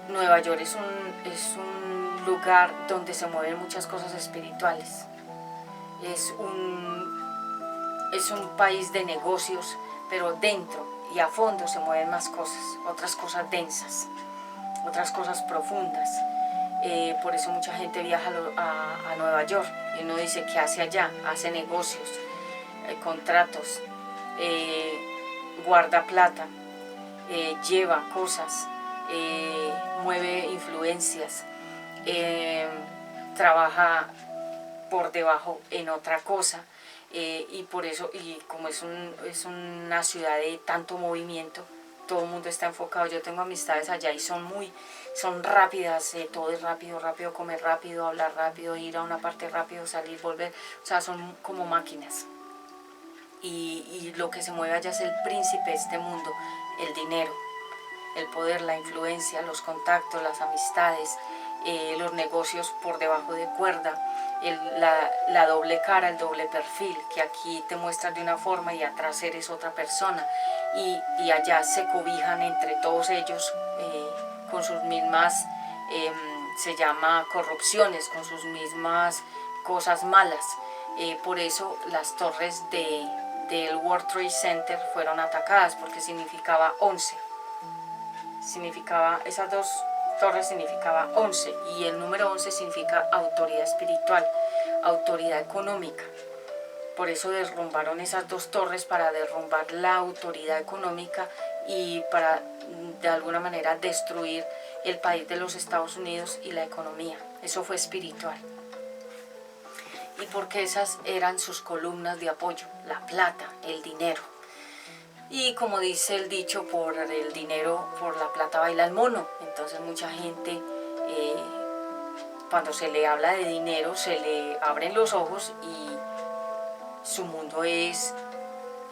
Nueva York es un lugar donde se mueven muchas cosas espirituales. Es un país de negocios, pero dentro y a fondo se mueven más cosas, otras cosas densas, otras cosas profundas. Por eso mucha gente viaja a Nueva York, y uno dice, ¿qué hace allá? Hace negocios, contratos, guarda plata, lleva cosas, mueve influencias, trabaja por debajo en otra cosa. Y por eso, y como es una ciudad de tanto movimiento, todo el mundo está enfocado. Yo tengo amistades allá y son rápidas, todo es rápido, comer rápido, hablar rápido, ir a una parte rápido, salir, volver, o sea, son como máquinas. Y lo que se mueve allá es el príncipe de este mundo, el dinero, el poder, la influencia, los contactos, las amistades, los negocios por debajo de cuerda, la doble cara, el doble perfil, que aquí te muestras de una forma y atrás eres otra persona, y allá se cobijan entre todos ellos con sus mismas, se llama corrupciones, con sus mismas cosas malas. Por eso las torres del World Trade Center fueron atacadas, porque significaba 11. Esas dos torres significaba 11, y el número 11 significa autoridad espiritual, autoridad económica. Por eso derrumbaron esas dos torres, para derrumbar la autoridad económica y para de alguna manera destruir el país de los Estados Unidos y la economía. Eso fue espiritual. Y porque esas eran sus columnas de apoyo, la plata, el dinero. Y como dice el dicho, por el dinero, por la plata baila el mono. Entonces mucha gente, cuando se le habla de dinero, se le abren los ojos y su mundo es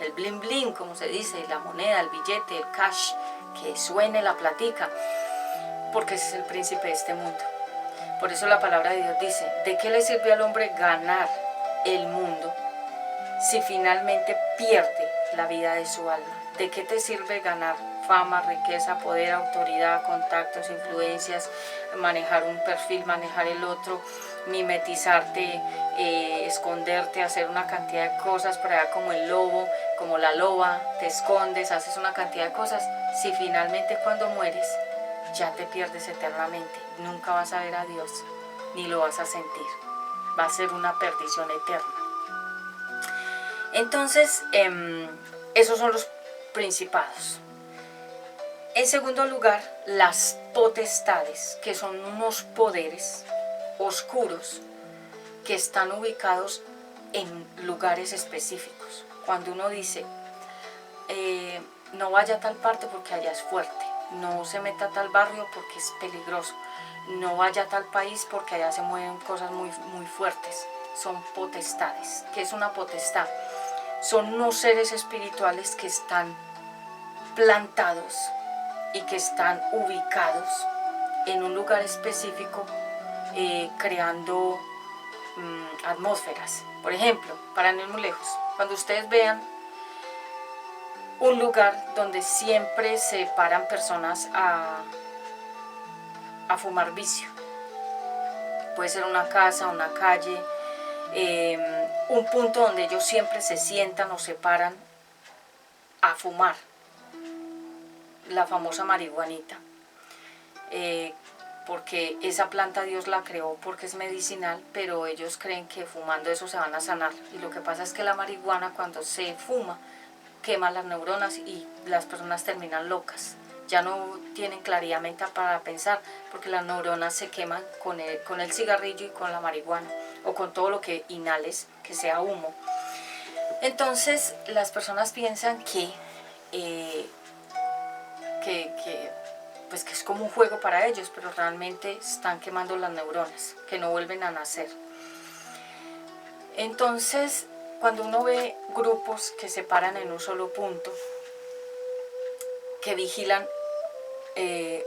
el bling bling, como se dice, la moneda, el billete, el cash, que suene la platica, porque ese es el príncipe de este mundo. Por eso la palabra de Dios dice: ¿de qué le sirve al hombre ganar el mundo si finalmente pierde la vida de su alma? ¿De qué te sirve ganar fama, riqueza, poder, autoridad, contactos, influencias, manejar un perfil, manejar el otro, mimetizarte, esconderte, hacer una cantidad de cosas por allá como el lobo, como la loba, te escondes, haces una cantidad de cosas, si finalmente cuando mueres ya te pierdes eternamente? Nunca vas a ver a Dios, ni lo vas a sentir. Va a ser una perdición eterna. Entonces, esos son los principados. En segundo lugar, las potestades, que son unos poderes oscuros que están ubicados en lugares específicos. Cuando uno dice, no vaya a tal parte porque allá es fuerte, no se meta a tal barrio porque es peligroso, no vaya a tal país porque allá se mueven cosas muy, muy fuertes. Son potestades. ¿Qué es una potestad? Son unos seres espirituales que están plantados y que están ubicados en un lugar específico, creando atmósferas. Por ejemplo, para no ir muy lejos, cuando ustedes vean un lugar donde siempre se paran personas a fumar vicio, puede ser una casa, una calle, un punto donde ellos siempre se sientan o se paran a fumar, la famosa marihuanita, porque esa planta Dios la creó porque es medicinal, pero ellos creen que fumando eso se van a sanar, y lo que pasa es que la marihuana, cuando se fuma, quema las neuronas y las personas terminan locas, ya no tienen claridad mental para pensar, porque las neuronas se queman con el cigarrillo y con la marihuana, o con todo lo que inhales, que sea humo. Entonces las personas piensan que es como un juego para ellos, pero realmente están quemando las neuronas, que no vuelven a nacer. Entonces, cuando uno ve grupos que se paran en un solo punto, que vigilan,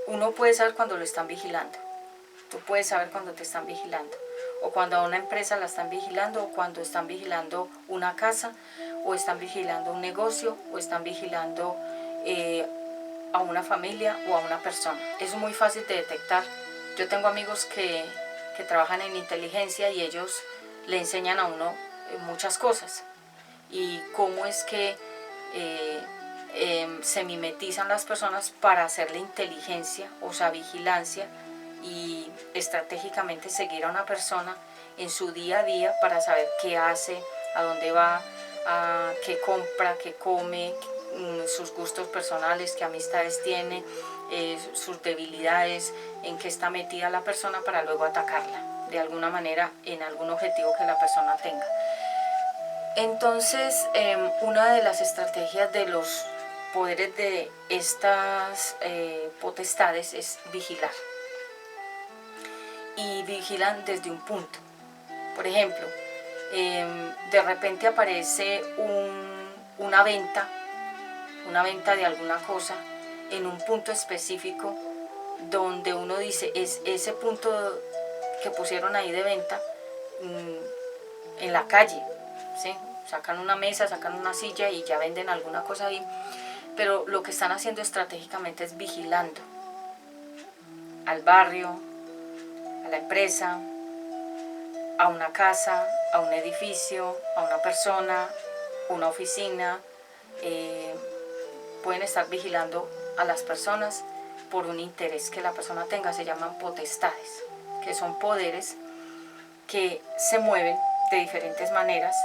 uno puede saber cuando lo están vigilando. Tú puedes saber cuando te están vigilando, o cuando a una empresa la están vigilando, o cuando están vigilando una casa, o están vigilando un negocio, o están vigilando a una familia o a una persona. Es muy fácil de detectar. Yo tengo amigos que trabajan en inteligencia y ellos le enseñan a uno muchas cosas, y cómo es que se mimetizan las personas para hacerle inteligencia, o sea, vigilancia, y estratégicamente seguir a una persona en su día a día para saber qué hace, a dónde va, qué compra, qué come, sus gustos personales, qué amistades tiene, sus debilidades, en qué está metida la persona, para luego atacarla. de alguna manera en algún objetivo que la persona tenga. Entonces, una de las estrategias de los poderes de estas potestades es vigilar. Y vigilan desde un punto. Por ejemplo, de repente aparece una venta de alguna cosa en un punto específico donde uno dice, es ese punto que pusieron ahí de venta en la calle, ¿sí? Sacan una mesa, sacan una silla y ya venden alguna cosa ahí, pero lo que están haciendo estratégicamente es vigilando al barrio, a la empresa, a una casa, a un edificio, a una persona, una oficina. Pueden estar vigilando a las personas por un interés que la persona tenga. Se llaman potestades, que son poderes que se mueven de diferentes maneras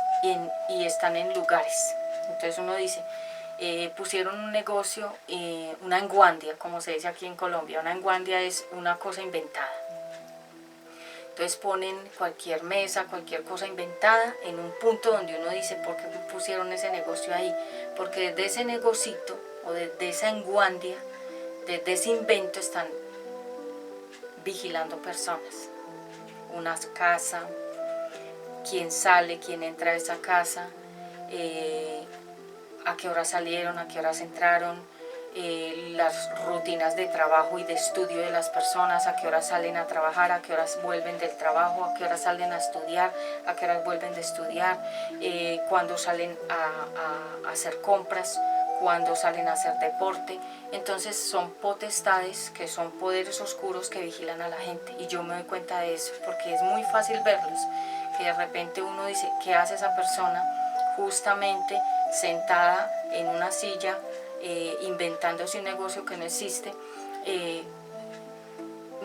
y están en lugares. Entonces uno dice, pusieron un negocio, una enguandia, como se dice aquí en Colombia. Una enguandia es una cosa inventada. Entonces ponen cualquier mesa, cualquier cosa inventada en un punto donde uno dice, ¿por qué pusieron ese negocio ahí? Porque desde ese negocito o desde esa enguandia, desde ese invento están vigilando personas. Una casa, quién sale, quién entra a esa casa, a qué horas salieron, a qué horas entraron, las rutinas de trabajo y de estudio de las personas, a qué horas salen a trabajar, a qué horas vuelven del trabajo, a qué horas salen a estudiar, a qué horas vuelven de estudiar, cuándo salen a hacer compras, cuándo salen a hacer deporte. Entonces son potestades, que son poderes oscuros que vigilan a la gente, y yo me doy cuenta de eso porque es muy fácil verlos, que de repente uno dice, ¿qué hace esa persona justamente sentada en una silla inventándose un negocio que no existe,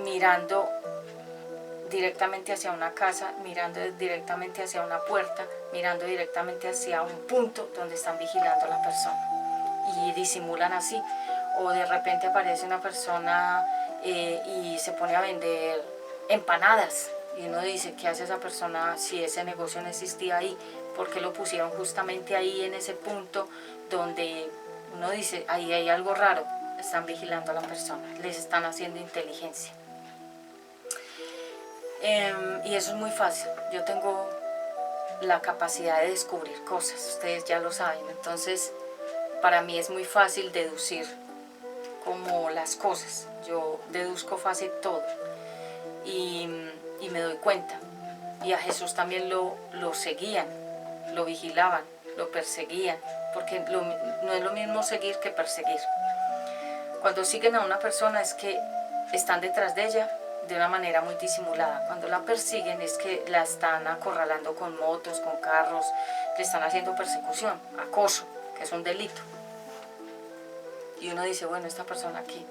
mirando directamente hacia una casa, mirando directamente hacia una puerta, mirando directamente hacia un punto donde están vigilando a la persona, y disimulan así? O de repente aparece una persona y se pone a vender empanadas, y uno dice, ¿qué hace esa persona si ese negocio no existía ahí? ¿Por qué lo pusieron justamente ahí en ese punto donde uno dice, ahí hay algo raro? Están vigilando a la persona, les están haciendo inteligencia. Y eso es muy fácil. Yo tengo la capacidad de descubrir cosas, ustedes ya lo saben. Entonces, para mí es muy fácil deducir como las cosas. Yo deduzco fácil todo y me doy cuenta. Y a Jesús también lo seguían, lo vigilaban, lo perseguían, porque no es lo mismo seguir que perseguir. Cuando siguen a una persona es que están detrás de ella de una manera muy disimulada. Cuando la persiguen es que la están acorralando con motos, con carros, le están haciendo persecución, acoso, que es un delito. Y uno dice, bueno, esta persona aquí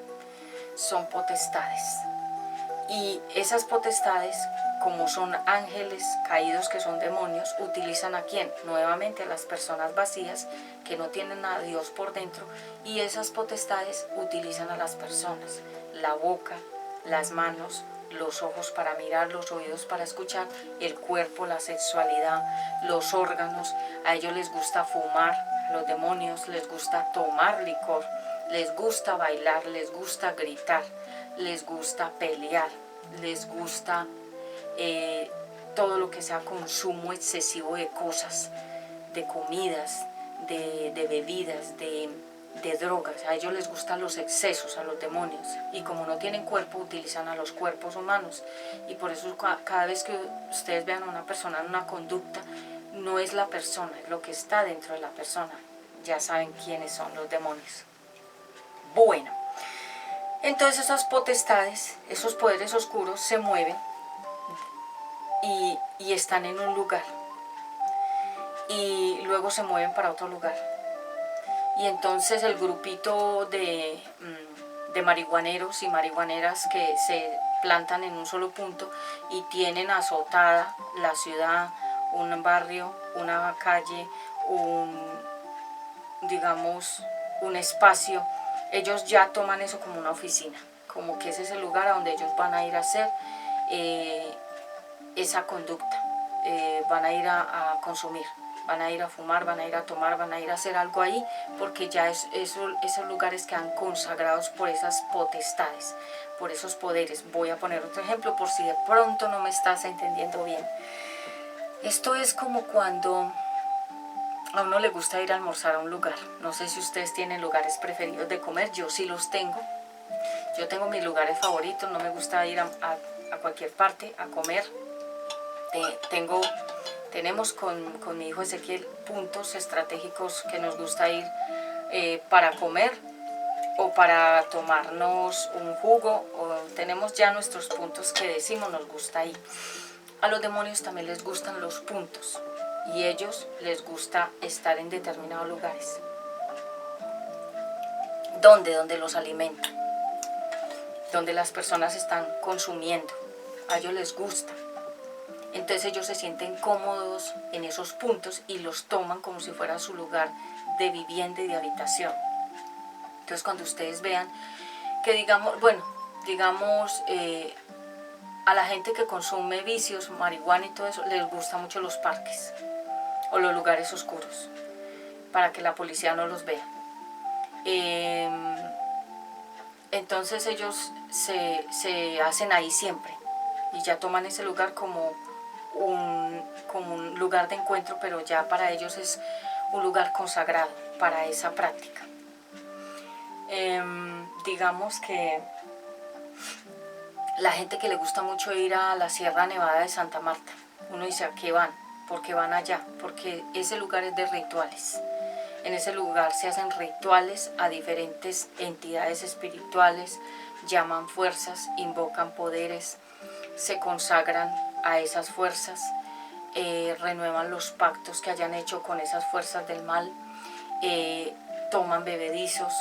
son potestades. Y esas potestades, como son ángeles caídos, que son demonios, utilizan ¿a quién? Nuevamente a las personas vacías que no tienen a Dios por dentro, y esas potestades utilizan a las personas, la boca, las manos, los ojos para mirar, los oídos para escuchar, el cuerpo, la sexualidad, los órganos. A ellos les gusta fumar, a los demonios les gusta tomar licor, les gusta bailar, les gusta gritar, les gusta pelear, les gusta todo lo que sea consumo excesivo de cosas, de comidas, de bebidas, de drogas. A ellos les gustan los excesos, a los demonios, y como no tienen cuerpo, utilizan a los cuerpos humanos. Y por eso cada vez que ustedes vean a una persona en una conducta, no es la persona, es lo que está dentro de la persona. Ya saben quiénes son los demonios. Bueno, entonces esas potestades, esos poderes oscuros se mueven y están en un lugar, y luego se mueven para otro lugar. Y entonces el grupito de marihuaneros y marihuaneras que se plantan en un solo punto y tienen azotada la ciudad, un barrio, una calle, digamos, un espacio, ellos ya toman eso como una oficina, como que ese es el lugar a donde ellos van a ir a hacer esa conducta. Van a ir a consumir, van a ir a fumar, van a ir a tomar, van a ir a hacer algo ahí, porque ya esos lugares quedan consagrados por esas potestades, por esos poderes. Voy a poner otro ejemplo por si de pronto no me estás entendiendo bien. Esto es como cuando a uno le gusta ir a almorzar a un lugar. No sé si ustedes tienen lugares preferidos de comer, yo sí los tengo. Yo tengo mis lugares favoritos, no me gusta ir a cualquier parte a comer. Tenemos con mi hijo Ezequiel puntos estratégicos que nos gusta ir para comer o para tomarnos un jugo, o tenemos ya nuestros puntos que decimos nos gusta ir. A los demonios también les gustan los puntos y ellos les gusta estar en determinados lugares. Donde los alimentan, donde las personas están consumiendo, a ellos les gusta. Entonces ellos se sienten cómodos en esos puntos y los toman como si fuera su lugar de vivienda y de habitación. Entonces cuando ustedes vean que digamos a la gente que consume vicios, marihuana y todo eso, les gusta mucho los parques o los lugares oscuros para que la policía no los vea. Entonces ellos se hacen ahí siempre y ya toman ese lugar como un lugar de encuentro, pero ya para ellos es un lugar consagrado para esa práctica. Digamos que la gente que le gusta mucho ir a la Sierra Nevada de Santa Marta, uno dice, ¿a qué van? ¿Por qué van allá? Porque ese lugar es de rituales. En ese lugar se hacen rituales a diferentes entidades espirituales, llaman fuerzas, invocan poderes, se consagran a esas fuerzas, renuevan los pactos que hayan hecho con esas fuerzas del mal, toman bebedizos,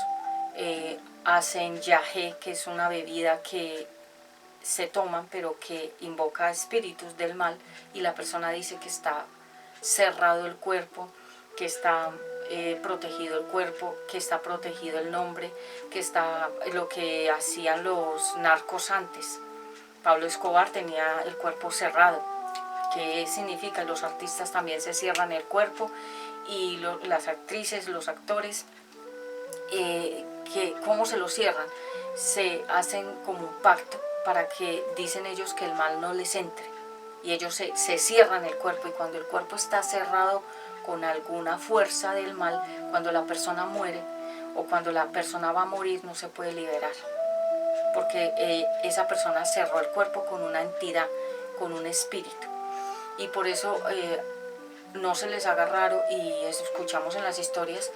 hacen yagé, que es una bebida que se toman pero que invoca espíritus del mal, y la persona dice que está cerrado el cuerpo, que está protegido el cuerpo, que está protegido el nombre, que está lo que hacían los narcos antes. Pablo Escobar tenía el cuerpo cerrado. ¿Qué significa? Los artistas también se cierran el cuerpo, y las actrices, los actores, ¿cómo se lo cierran? Se hacen como un pacto para que, dicen ellos, que el mal no les entre, y ellos se cierran el cuerpo, y cuando el cuerpo está cerrado con alguna fuerza del mal, cuando la persona muere o cuando la persona va a morir, no se puede liberar, porque esa persona cerró el cuerpo con una entidad, con un espíritu. Y por eso no se les haga raro, y escuchamos en las historias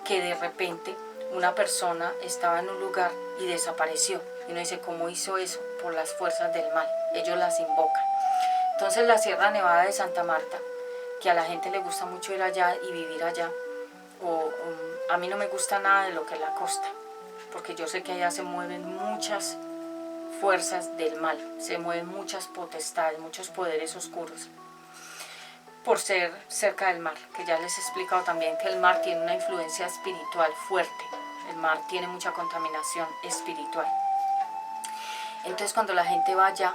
que de repente una persona estaba en un lugar y desapareció, y uno dice, ¿cómo hizo eso? Por las fuerzas del mal, ellos las invocan. Entonces la Sierra Nevada de Santa Marta, que a la gente le gusta mucho ir allá y vivir allá, a mí no me gusta nada de lo que es la costa, porque yo sé que allá se mueven muchas fuerzas del mal, se mueven muchas potestades, muchos poderes oscuros, por ser cerca del mar, que ya les he explicado también que el mar tiene una influencia espiritual fuerte, el mar tiene mucha contaminación espiritual. Entonces cuando la gente va allá,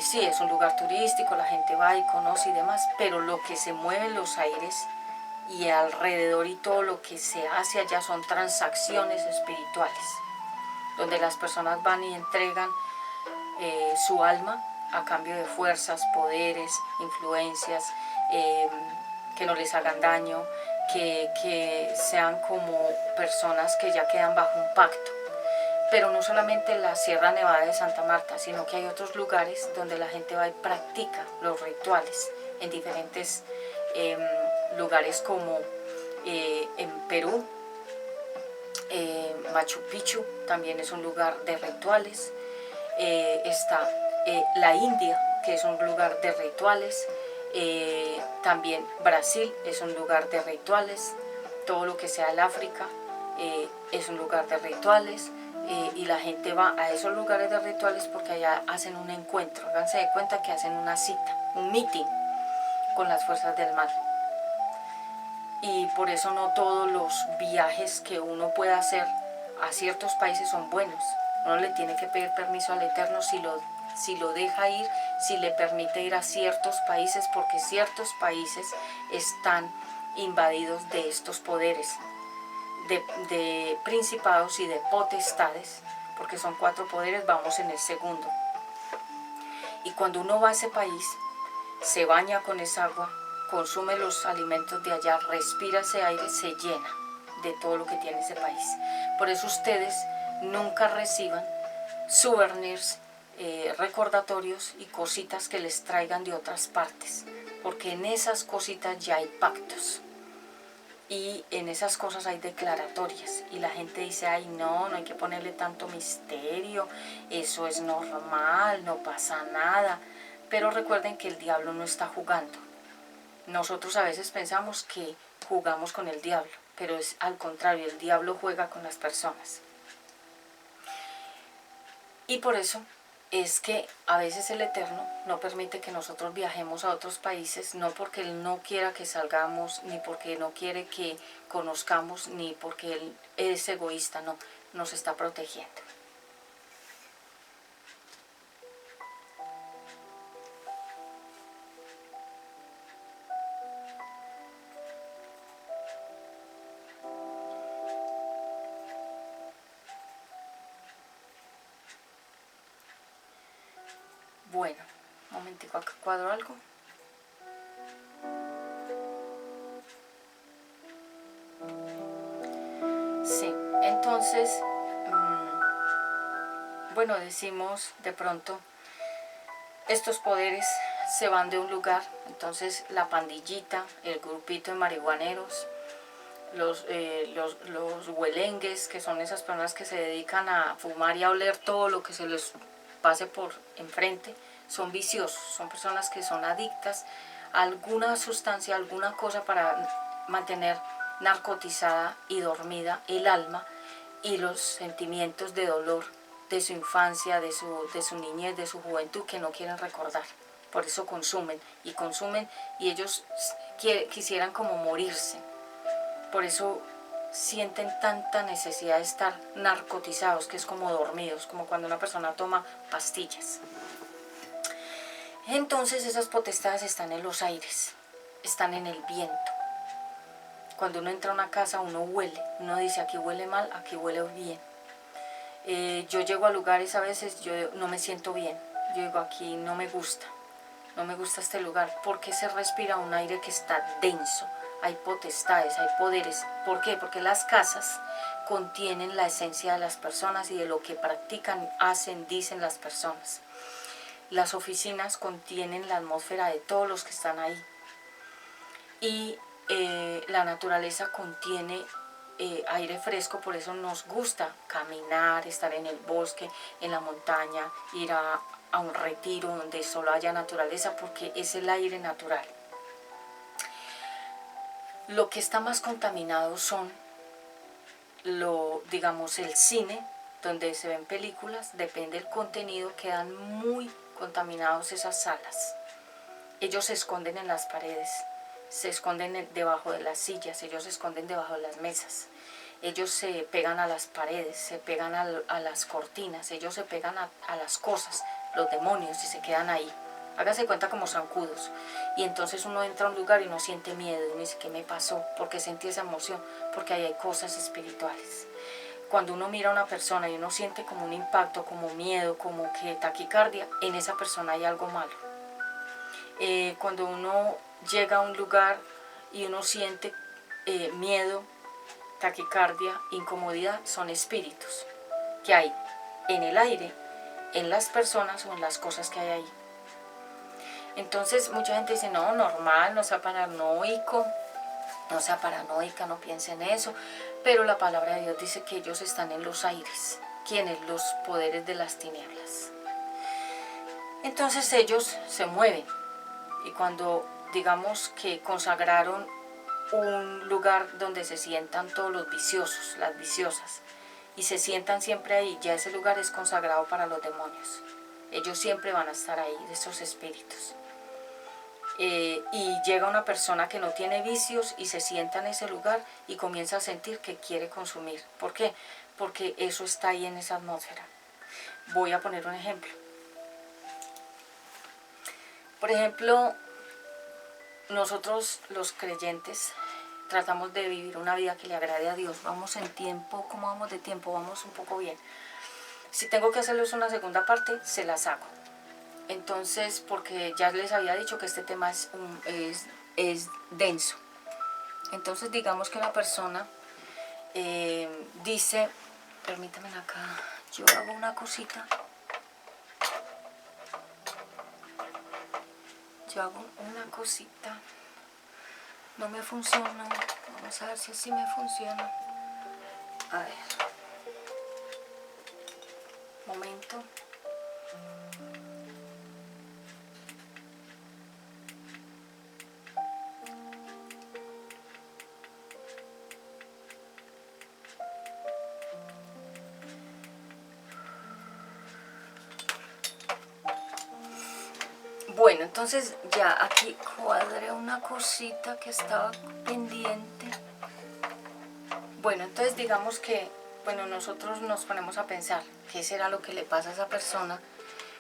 sí, es un lugar turístico, la gente va y conoce y demás, pero lo que se mueve en los aires y alrededor y todo lo que se hace allá son transacciones espirituales, donde las personas van y entregan su alma a cambio de fuerzas, poderes, influencias, que no les hagan daño, que sean como personas que ya quedan bajo un pacto. Pero no solamente la Sierra Nevada de Santa Marta, sino que hay otros lugares donde la gente va y practica los rituales en diferentes lugares, como en Perú, Machu Picchu también es un lugar de rituales, está la India, que es un lugar de rituales, también Brasil es un lugar de rituales, todo lo que sea el África es un lugar de rituales. Y la gente va a esos lugares de rituales porque allá hacen un encuentro. Háganse de cuenta que hacen una cita, un meeting con las fuerzas del mal. Y por eso no todos los viajes que uno pueda hacer a ciertos países son buenos. Uno le tiene que pedir permiso al Eterno si lo si lo deja ir, si le permite ir a ciertos países, porque ciertos países están invadidos de estos poderes, de principados y de potestades, porque son 4 poderes, vamos en el segundo. Y cuando uno va a ese país, se baña con esa agua, consume los alimentos de allá, respira ese aire, se llena de todo lo que tiene ese país. Por eso ustedes nunca reciban souvenirs, recordatorios y cositas que les traigan de otras partes, porque en esas cositas ya hay pactos y en esas cosas hay declaratorias y la gente dice, ay no hay que ponerle tanto misterio, eso es normal, no pasa nada. Pero recuerden que el diablo no está jugando. Nosotros a veces pensamos que jugamos con el diablo, pero es al contrario, el diablo juega con las personas. Y por eso es que a veces el Eterno no permite que nosotros viajemos a otros países, no porque Él no quiera que salgamos, ni porque no quiere que conozcamos, ni porque Él es egoísta, no, nos está protegiendo. Bueno, un momentico, acá cuadro algo. Sí, entonces, bueno, decimos de pronto, estos poderes se van de un lugar, entonces la pandillita, el grupito de marihuaneros, los huelengues, que son esas personas que se dedican a fumar y a oler todo lo que se les pase por enfrente, son viciosos, son personas que son adictas a alguna sustancia, alguna cosa para mantener narcotizada y dormida el alma y los sentimientos de dolor de su infancia, de su niñez, de su juventud que no quieren recordar. Por eso consumen y ellos quisieran como morirse. Por eso sienten tanta necesidad de estar narcotizados, que es como dormidos, como cuando una persona toma pastillas. Entonces esas potestades están en los aires, están en el viento. Cuando uno entra a una casa uno huele, uno dice aquí huele mal, aquí huele bien. Yo llego a lugares a veces, yo no me siento bien, yo digo aquí no me gusta este lugar, porque se respira un aire que está denso, hay potestades, hay poderes. ¿Por qué? Porque las casas contienen la esencia de las personas y de lo que practican, hacen, dicen las personas. Las oficinas contienen la atmósfera de todos los que están ahí. Y la naturaleza contiene aire fresco, por eso nos gusta caminar, estar en el bosque, en la montaña, ir a un retiro donde solo haya naturaleza, porque es el aire natural. Lo que está más contaminado son, digamos, el cine, donde se ven películas, depende del contenido, quedan muy contaminados esas salas. Ellos se esconden en las paredes, se esconden debajo de las sillas, ellos se esconden debajo de las mesas, ellos se pegan a las paredes, se pegan a las cortinas, ellos se pegan a las cosas, los demonios, y se quedan ahí. Hágase cuenta como zancudos. Y entonces uno entra a un lugar y no siente miedo, y uno dice, ¿qué me pasó? ¿Por qué sentí esa emoción? Porque ahí hay cosas espirituales. Cuando uno mira a una persona y uno siente como un impacto, como miedo, como que taquicardia, en esa persona hay algo malo. Cuando uno llega a un lugar y uno siente miedo, taquicardia, incomodidad, son espíritus que hay en el aire, en las personas o en las cosas que hay ahí. Entonces mucha gente dice, no, normal, no sea paranoico, no sea paranoica, no piense en eso, pero la palabra de Dios dice que ellos están en los aires. ¿Quiénes? Los poderes de las tinieblas. Entonces ellos se mueven. Y cuando digamos que consagraron un lugar donde se sientan todos los viciosos, las viciosas, y se sientan siempre ahí, ya ese lugar es consagrado para los demonios. Ellos siempre van a estar ahí, de esos espíritus. Y llega una persona que no tiene vicios y se sienta en ese lugar y comienza a sentir que quiere consumir. ¿Por qué? Porque eso está ahí en esa atmósfera. Voy a poner un ejemplo. Por ejemplo, nosotros los creyentes tratamos de vivir una vida que le agrade a Dios. Vamos en tiempo, ¿cómo vamos de tiempo? Vamos un poco bien. Si tengo que hacerles una segunda parte, se las hago. Entonces, porque ya les había dicho que este tema es denso. Entonces, digamos que una persona dice, permítanme acá, yo hago una cosita. Yo hago una cosita. No me funciona. Vamos a ver si así me funciona. A ver. Momento. Bueno, entonces ya aquí cuadré una cosita que estaba pendiente. Bueno, entonces digamos que, bueno, nosotros nos ponemos a pensar qué será lo que le pasa a esa persona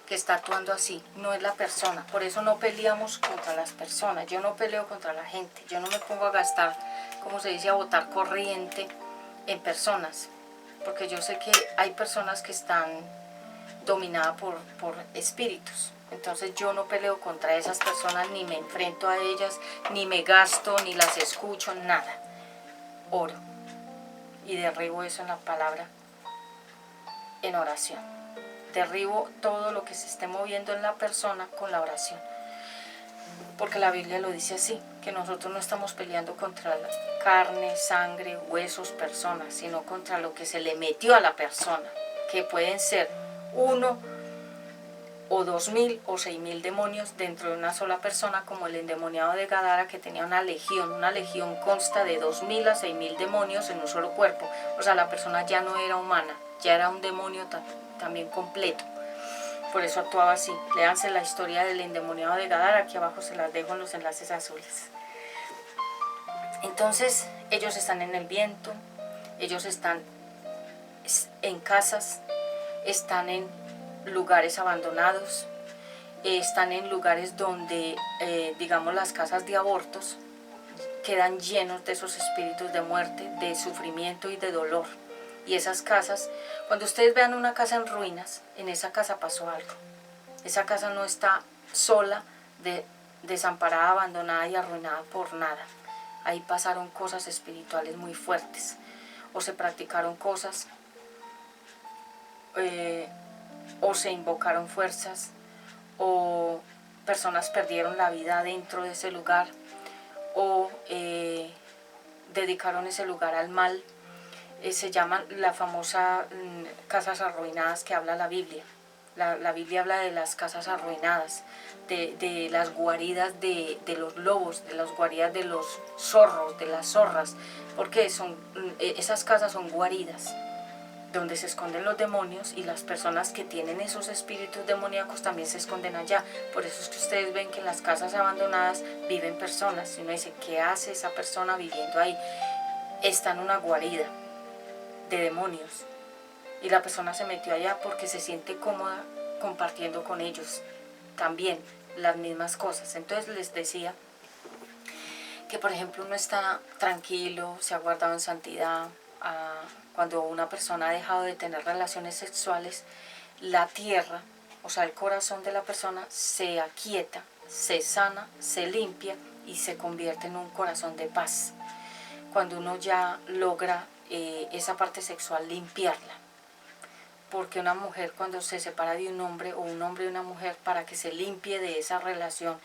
que está actuando así. No es la persona, por eso no peleamos contra las personas. Yo no peleo contra la gente, yo no me pongo a gastar, como se dice, a botar corriente en personas, porque yo sé que hay personas que están dominadas por espíritus. Entonces yo no peleo contra esas personas, ni me enfrento a ellas, ni me gasto, ni las escucho, nada. Oro y derribo eso en la palabra, en oración. Derribo todo lo que se esté moviendo en la persona con la oración. Porque la Biblia lo dice así, que nosotros no estamos peleando contra la carne, sangre, huesos, personas, sino contra lo que se le metió a la persona, que pueden ser 1 o 2000 o 6000 demonios dentro de una sola persona, como el endemoniado de Gadara, que tenía una legión. Una legión consta de 2000 a 6000 demonios en un solo cuerpo. O sea, la persona ya no era humana, ya era un demonio también completo. Por eso actuaba así. Léanse la historia del endemoniado de Gadara, aquí abajo se las dejo en los enlaces azules. Entonces, ellos están en el viento, ellos están en casas, están en lugares abandonados, están en lugares donde, digamos, las casas de abortos quedan llenos de esos espíritus de muerte, de sufrimiento y de dolor. Y esas casas, cuando ustedes vean una casa en ruinas, en esa casa pasó algo. Esa casa no está sola, desamparada, abandonada y arruinada por nada. Ahí pasaron cosas espirituales muy fuertes, o se practicaron cosas, o se invocaron fuerzas, o personas perdieron la vida dentro de ese lugar, o dedicaron ese lugar al mal. Se llaman la famosa casas arruinadas que habla la Biblia. La Biblia habla de las casas arruinadas, de las guaridas de los lobos, de las guaridas de los zorros, de las zorras, porque esas casas son guaridas donde se esconden los demonios, y las personas que tienen esos espíritus demoníacos también se esconden allá. Por eso es que ustedes ven que en las casas abandonadas viven personas, y uno dice, ¿qué hace esa persona viviendo ahí? Está en una guarida de demonios, y la persona se metió allá porque se siente cómoda compartiendo con ellos también las mismas cosas. Entonces les decía que, por ejemplo, uno está tranquilo, se ha guardado en santidad. Cuando una persona ha dejado de tener relaciones sexuales, la tierra, o sea, el corazón de la persona se aquieta, se sana, se limpia y se convierte en un corazón de paz. Cuando uno ya logra esa parte sexual limpiarla. Porque una mujer, cuando se separa de un hombre, o un hombre de una mujer, para que se limpie de esa relación,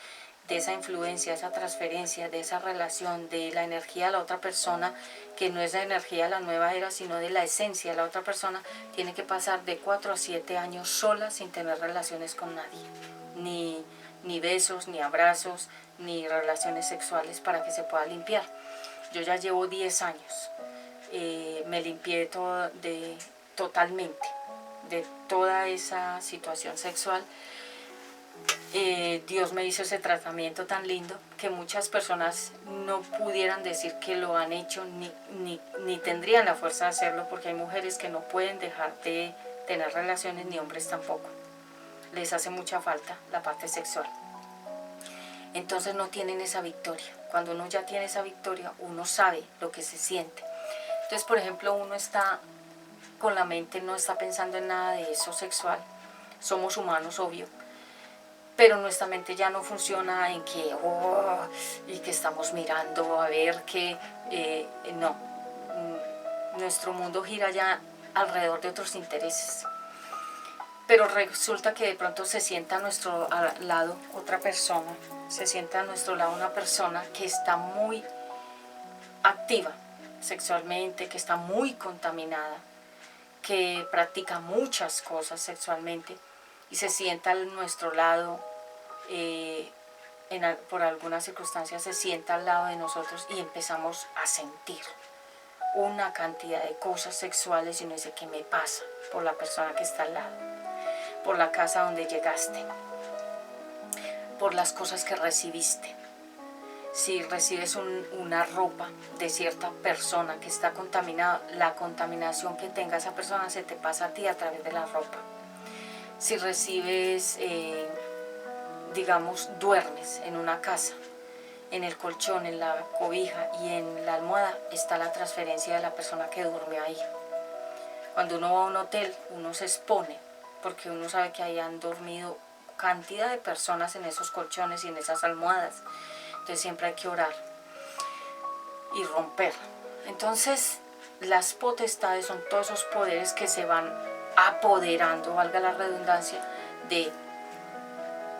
de esa influencia, de esa transferencia, de esa relación, de la energía de la otra persona, que no es la energía de la nueva era, sino de la esencia de la otra persona, tiene que pasar de 4 a 7 años sola, sin tener relaciones con nadie, ni besos, ni abrazos, ni relaciones sexuales, para que se pueda limpiar. Yo ya llevo 10 años, me limpié totalmente de toda esa situación sexual. Dios me hizo ese tratamiento tan lindo que muchas personas no pudieran decir que lo han hecho, ni tendrían la fuerza de hacerlo, porque hay mujeres que no pueden dejar de tener relaciones, ni hombres tampoco. Les hace mucha falta la parte sexual. entonces no tienen esa victoria. Cuando uno ya tiene esa victoria, uno sabe lo que se siente. Entonces, por ejemplo, uno está con la mente, no está pensando en nada de eso sexual. Somos humanos, obvio, pero nuestra mente ya no funciona en que, y que estamos mirando a ver que, no. Nuestro mundo gira ya alrededor de otros intereses. Pero resulta que de pronto se sienta a nuestro lado otra persona, se sienta a nuestro lado una persona que está muy activa sexualmente, que está muy contaminada, que practica muchas cosas sexualmente y se sienta a nuestro lado, por algunas circunstancias se sienta al lado de nosotros y empezamos a sentir una cantidad de cosas sexuales y no sé qué me pasa por la persona que está al lado, por la casa donde llegaste, por las cosas que recibiste. Si recibes una ropa de cierta persona que está contaminada, la contaminación que tenga esa persona se te pasa a ti a través de la ropa. Si recibes, digamos, duermes en una casa, en el colchón, en la cobija y en la almohada está la transferencia de la persona que durmió ahí. Cuando uno va a un hotel, uno se expone porque uno sabe que ahí han dormido cantidad de personas en esos colchones y en esas almohadas. Entonces siempre hay que orar y romper. Entonces las potestades son todos esos poderes que se van apoderando, valga la redundancia, de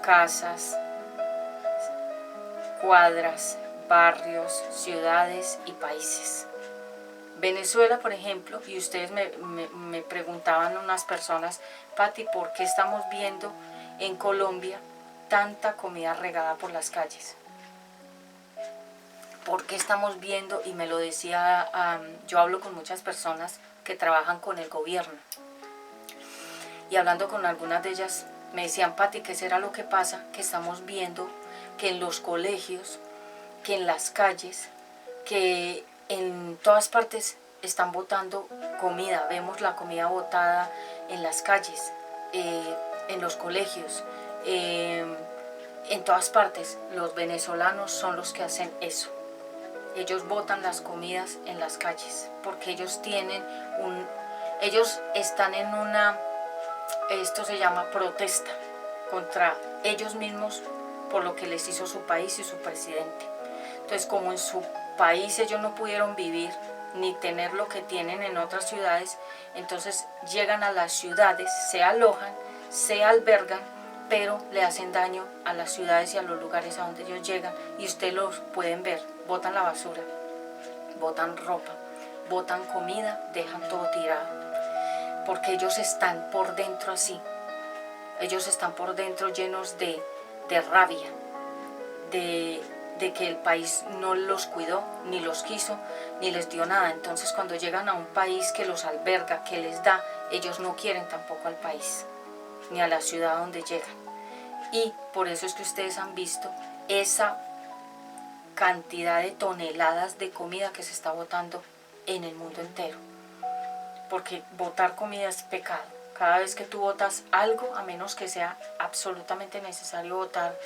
casas, cuadras, barrios, ciudades y países. Venezuela, por ejemplo, y ustedes me preguntaban unas personas, Pati, ¿por qué estamos viendo en Colombia tanta comida regada por las calles? ¿Por qué estamos viendo? Y me lo decía, yo hablo con muchas personas que trabajan con el gobierno. Y hablando con algunas de ellas, me decían, Pati, ¿qué será lo que pasa? Que estamos viendo que en los colegios, que en las calles, que en todas partes están botando comida. Vemos la comida botada en las calles, en los colegios, en todas partes. Los venezolanos son los que hacen eso. Ellos botan las comidas en las calles porque ellos ellos están en esto se llama protesta contra ellos mismos por lo que les hizo su país y su presidente. Entonces, como en su país ellos no pudieron vivir ni tener lo que tienen en otras ciudades, entonces llegan a las ciudades, se alojan, se albergan, pero le hacen daño a las ciudades y a los lugares a donde ellos llegan, y ustedes los pueden ver, botan la basura, botan ropa, botan comida, dejan todo tirado, porque ellos están por dentro así, ellos están por dentro llenos de rabia, de que el país no los cuidó, ni los quiso, ni les dio nada. Entonces cuando llegan a un país que los alberga, que les da, ellos no quieren tampoco al país, ni a la ciudad donde llegan. Y por eso es que ustedes han visto esa cantidad de toneladas de comida que se está botando en el mundo entero. Porque botar comida es pecado. Cada vez que tú botas algo, a menos que sea absolutamente necesario botar,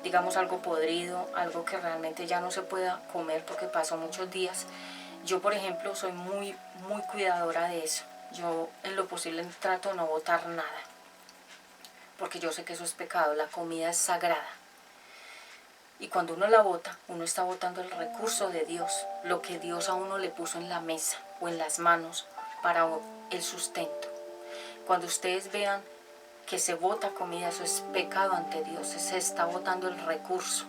digamos, algo podrido, algo que realmente ya no se pueda comer porque pasó muchos días. Yo, por ejemplo, soy muy cuidadora de eso. Yo en lo posible trato de no botar nada, porque yo sé que eso es pecado. La comida es sagrada. Y cuando uno la bota, uno está botando el recurso de Dios, lo que Dios a uno le puso en la mesa o en las manos para el sustento. Cuando ustedes vean que se bota comida, eso es pecado ante Dios, se está botando el recurso.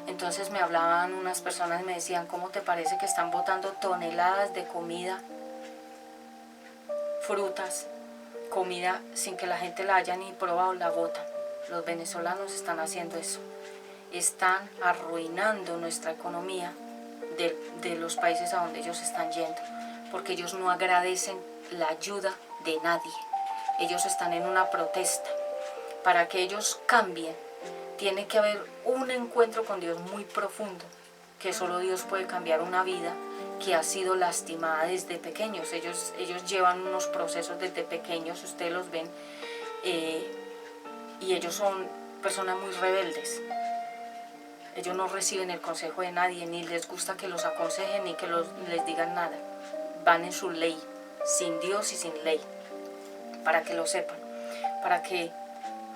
Entonces me hablaban unas personas y me decían, ¿cómo te parece que están botando toneladas de comida, frutas, comida sin que la gente la haya ni probado, la botan? Los venezolanos están haciendo eso, están arruinando nuestra economía de los países a donde ellos están yendo, porque ellos no agradecen la ayuda de nadie. Ellos están en una protesta. Para que ellos cambien, tiene que haber un encuentro con Dios muy profundo, que solo Dios puede cambiar una vida que ha sido lastimada desde pequeños. Ellos llevan unos procesos desde pequeños, ustedes los ven, y ellos son personas muy rebeldes. Ellos no reciben el consejo de nadie, ni les gusta que los aconsejen, ni que les digan nada. Van en su ley, sin Dios y sin ley, para que lo sepan, para que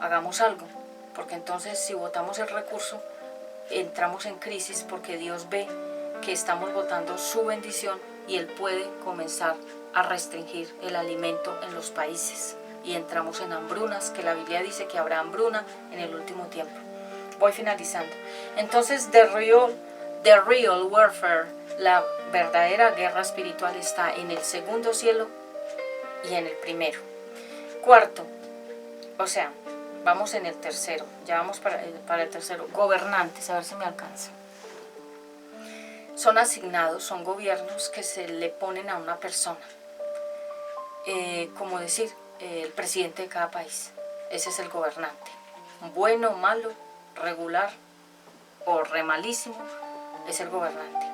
hagamos algo. Porque entonces si votamos el recurso, entramos en crisis porque Dios ve que estamos votando su bendición y Él puede comenzar a restringir el alimento en los países. Y entramos en hambrunas, que la Biblia dice que habrá hambruna en el último tiempo. Voy finalizando. Entonces, the real warfare, la verdadera guerra espiritual, está en el segundo cielo y en el primero. Cuarto, o sea, vamos en el tercero, ya vamos para el tercero. Gobernantes, a ver si me alcanza. Son asignados, son gobiernos que se le ponen a una persona. Como decir, el presidente de cada país. Ese es el gobernante. Bueno, malo, regular o re malísimo, es el gobernante.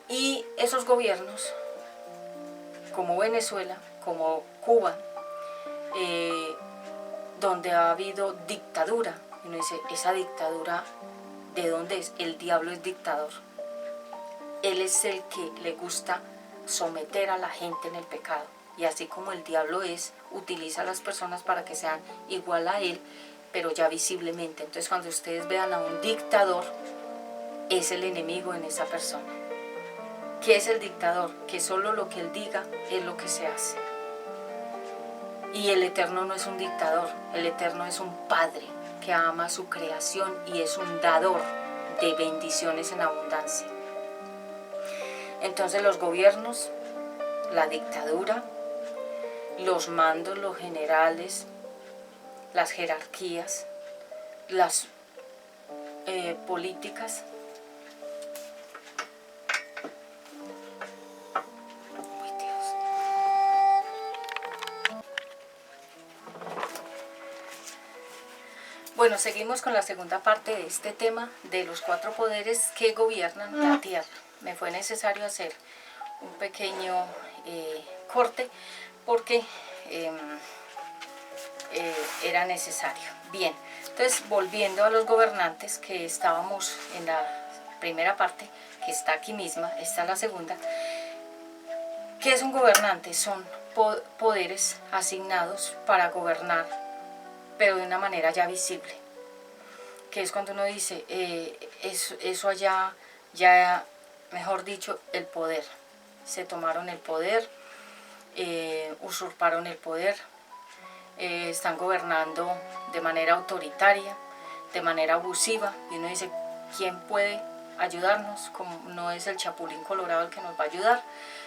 Y esos gobiernos, como Venezuela, como Cuba, donde ha habido dictadura, y uno dice, esa dictadura, ¿de dónde es? El diablo es dictador. Él es el que le gusta someter a la gente en el pecado. Y así como el diablo utiliza a las personas para que sean igual a él, pero ya visiblemente. Entonces cuando ustedes vean a un dictador, es el enemigo en esa persona. ¿Qué es el dictador? Que solo lo que él diga es lo que se hace. Y el Eterno no es un dictador, el Eterno es un Padre que ama su creación y es un dador de bendiciones en abundancia. Entonces los gobiernos, la dictadura, los mandos, los generales, las jerarquías, las políticas. Ay, Dios. Bueno, seguimos con la segunda parte de este tema de los 4 poderes que gobiernan la tierra. Me fue necesario hacer un pequeño corte porque era necesario. Bien, entonces volviendo a los gobernantes, que estábamos en la primera parte, que está aquí misma, esta es la segunda. ¿Qué es un gobernante? Son poderes asignados para gobernar, pero de una manera ya visible. Que es cuando uno dice, eso allá, ya, mejor dicho, el poder. Se tomaron el poder, usurparon el poder, están gobernando de manera autoritaria, de manera abusiva, y uno dice, ¿quién puede ayudarnos? Como no es el Chapulín Colorado el que nos va a ayudar,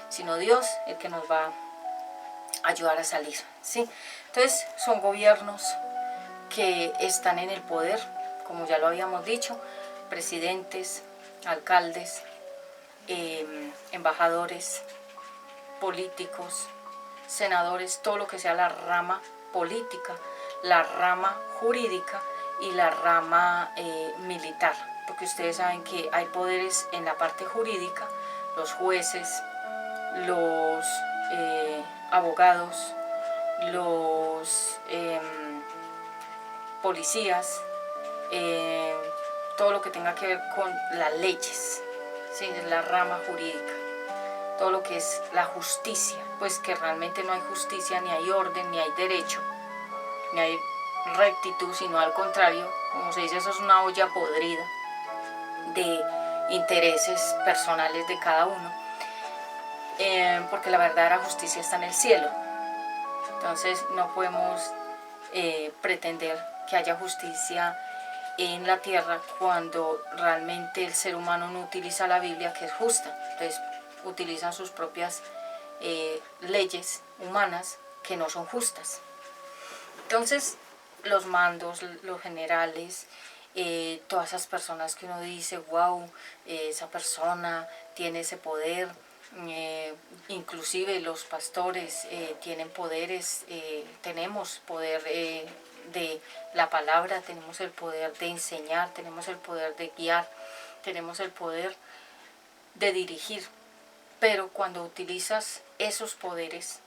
sino Dios el que nos va a ayudar a salir, ¿sí? Entonces son gobiernos que están en el poder, como ya lo habíamos dicho, presidentes, alcaldes, embajadores, políticos, senadores, todo lo que sea la rama política, la rama jurídica y la rama militar, porque ustedes saben que hay poderes en la parte jurídica, los jueces, los abogados, los policías, todo lo que tenga que ver con las leyes, ¿sí? La rama jurídica, todo lo que es la justicia, pues que realmente no hay justicia, ni hay orden, ni hay derecho, ni hay rectitud, sino al contrario, como se dice, eso es una olla podrida de intereses personales de cada uno, porque la verdadera justicia está en el cielo. Entonces no podemos pretender que haya justicia en la tierra cuando realmente el ser humano no utiliza la Biblia, que es justa. Entonces utilizan sus propias leyes humanas que no son justas. Entonces los mandos, los generales, todas esas personas que uno dice, wow, esa persona tiene ese poder, inclusive los pastores tienen poderes, tenemos poder de la palabra, tenemos el poder de enseñar, tenemos el poder de guiar, tenemos el poder de dirigir, pero cuando utilizas esos poderes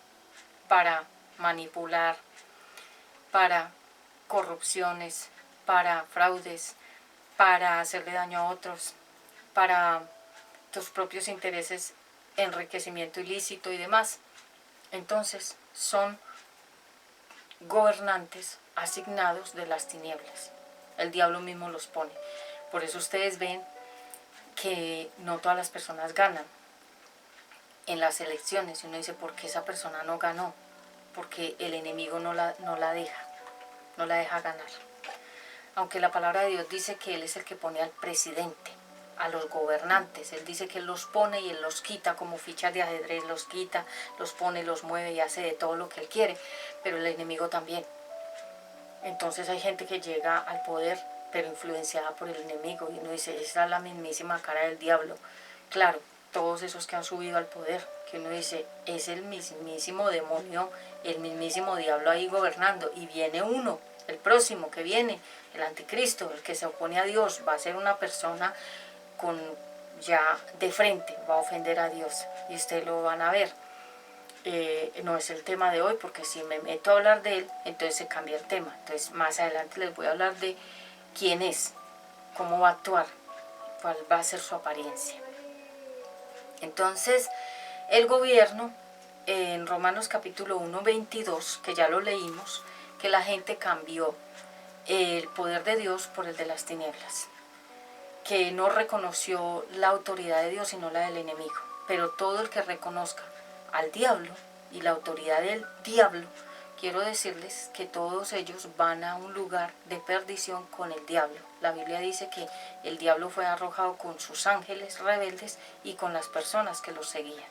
para manipular, para corrupciones, para fraudes, para hacerle daño a otros, para tus propios intereses, enriquecimiento ilícito y demás. Entonces son gobernantes asignados de las tinieblas. El diablo mismo los pone. Por eso ustedes ven que no todas las personas ganan en las elecciones. Y uno dice, ¿por qué esa persona no ganó? Porque el enemigo no la deja ganar. Aunque la palabra de Dios dice que Él es el que pone al presidente, a los gobernantes. Él dice que Él los pone y Él los quita como fichas de ajedrez, los quita, los pone, los mueve y hace de todo lo que Él quiere. Pero el enemigo también. Entonces hay gente que llega al poder, pero influenciada por el enemigo. Y uno dice, esa es la mismísima cara del diablo. Claro, todos esos que han subido al poder, que uno dice, es el mismísimo demonio, el mismísimo diablo ahí gobernando. Y viene uno, el próximo que viene, el anticristo, el que se opone a Dios, va a ser una persona con ya de frente, va a ofender a Dios. Y ustedes lo van a ver. No es el tema de hoy, porque si me meto a hablar de él, entonces se cambia el tema. Entonces más adelante les voy a hablar de quién es, cómo va a actuar, cuál va a ser su apariencia. Entonces el gobierno, en Romanos capítulo 1, 22, que ya lo leímos, que la gente cambió el poder de Dios por el de las tinieblas, que no reconoció la autoridad de Dios sino la del enemigo. Pero todo el que reconozca al diablo y la autoridad del diablo, quiero decirles que todos ellos van a un lugar de perdición con el diablo. La Biblia dice que el diablo fue arrojado con sus ángeles rebeldes y con las personas que los seguían.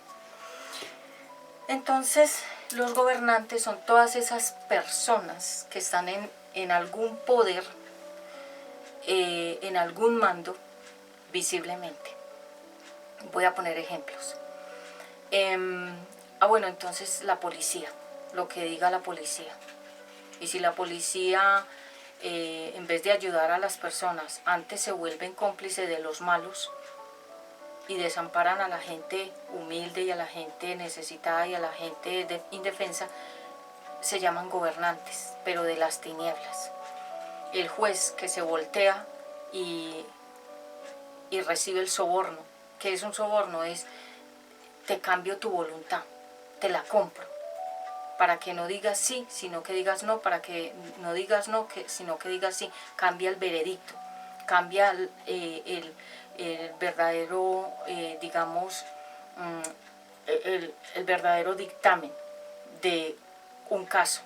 Entonces, los gobernantes son todas esas personas que están en algún poder, en algún mando, visiblemente. Voy a poner ejemplos. Bueno, entonces la policía, lo que diga la policía. Y si la policía, en vez de ayudar a las personas, antes se vuelven cómplices de los malos y desamparan a la gente humilde y a la gente necesitada y a la gente indefensa, se llaman gobernantes, pero de las tinieblas. El juez que se voltea y recibe el soborno. ¿Qué es un soborno? Es, te cambio tu voluntad, te la compro, para que no digas sí, sino que digas no, para que no digas no, sino que digas sí. Cambia el veredicto, cambia el verdadero, digamos, el verdadero dictamen de un caso,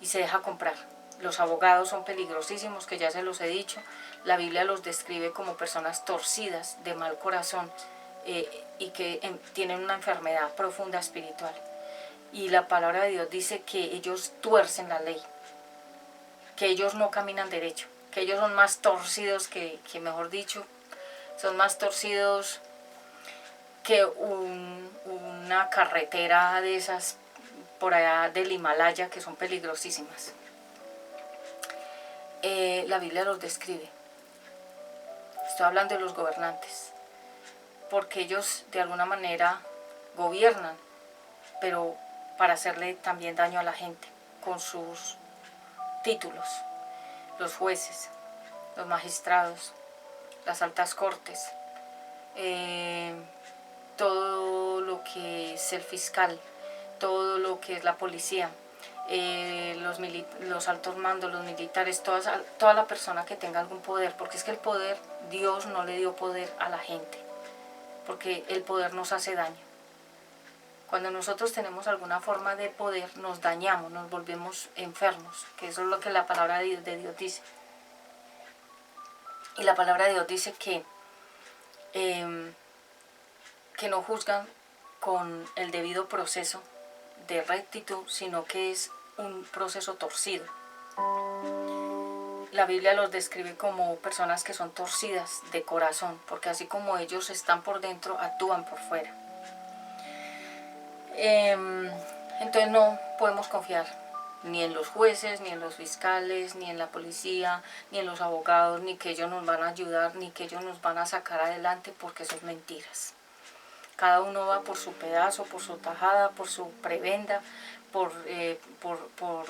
y se deja comprar. Los abogados son peligrosísimos, que ya se los he dicho. La Biblia los describe como personas torcidas, de mal corazón, y que tienen una enfermedad profunda espiritual. Y la palabra de Dios dice que ellos tuercen la ley, que ellos no caminan derecho, que ellos son más torcidos que mejor dicho, son más torcidos que una carretera de esas por allá del Himalaya, que son peligrosísimas. La Biblia los describe. Estoy hablando de los gobernantes, porque ellos de alguna manera gobiernan, pero para hacerle también daño a la gente con sus títulos. Los jueces, los magistrados, las altas cortes, todo lo que es el fiscal, todo lo que es la policía, los altos mandos, los militares, toda la persona que tenga algún poder, porque es que el poder, Dios no le dio poder a la gente, porque el poder nos hace daño. Cuando nosotros tenemos alguna forma de poder, nos dañamos, nos volvemos enfermos, que eso es lo que la palabra de Dios dice. Y la palabra de Dios dice que no juzgan con el debido proceso de rectitud, sino que es un proceso torcido. La Biblia los describe como personas que son torcidas de corazón, porque así como ellos están por dentro, actúan por fuera. Entonces no podemos confiar ni en los jueces, ni en los fiscales, ni en la policía, ni en los abogados, ni que ellos nos van a ayudar, ni que ellos nos van a sacar adelante, porque son mentiras. Cada uno va por su pedazo, por su tajada, por su prebenda, por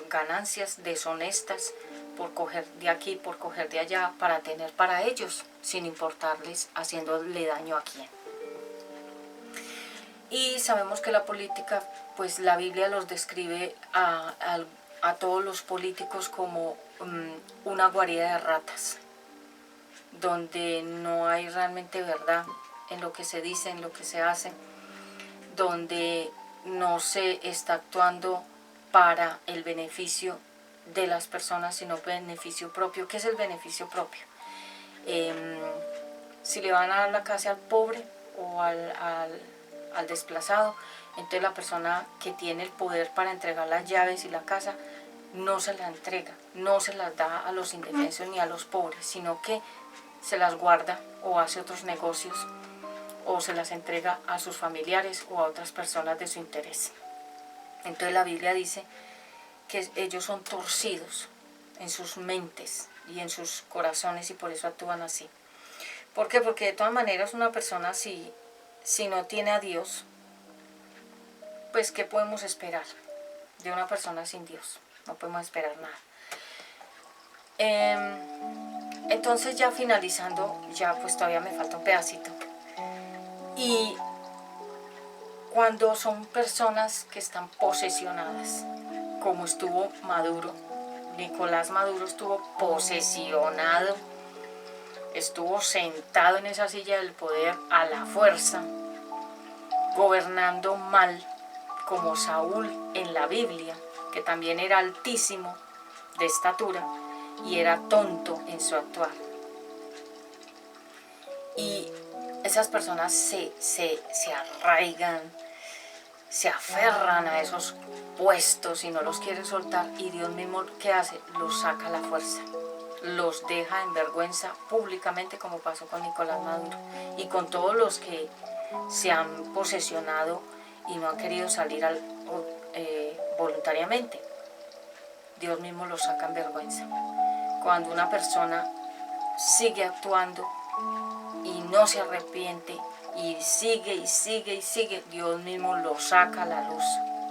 ganancias deshonestas, por coger de aquí, por coger de allá, para tener para ellos, sin importarles haciéndole daño a quién. Y sabemos que la política, pues la Biblia los describe a todos los políticos como una guarida de ratas, donde no hay realmente verdad en lo que se dice, en lo que se hace, donde no se está actuando para el beneficio de las personas, sino beneficio propio. ¿Qué es el beneficio propio? Si le van a dar la casa al pobre o al desplazado, entonces la persona que tiene el poder para entregar las llaves y la casa no se la entrega, no se las da a los indefensos ni a los pobres, sino que se las guarda o hace otros negocios o se las entrega a sus familiares o a otras personas de su interés. Entonces la Biblia dice que ellos son torcidos en sus mentes y en sus corazones y por eso actúan así. ¿Por qué? Porque de todas maneras una persona si no tiene a Dios, pues ¿qué podemos esperar de una persona sin Dios? No podemos esperar nada. Entonces ya finalizando, ya pues todavía me falta un pedacito. Y cuando son personas que están posesionadas, como estuvo Maduro, Nicolás Maduro estuvo posesionado, estuvo sentado en esa silla del poder a la fuerza, gobernando mal, como Saúl en la Biblia, que también era altísimo de estatura y era tonto en su actuar. Y esas personas se arraigan, se aferran a esos puestos y no los quieren soltar, y Dios mismo, ¿qué hace? Los saca a la fuerza, los deja en vergüenza públicamente, como pasó con Nicolás Maduro y con todos los que se han posesionado y no han querido salir voluntariamente. Dios mismo los saca en vergüenza. Cuando una persona sigue actuando y no se arrepiente y sigue y sigue y sigue, Dios mismo lo saca a la luz,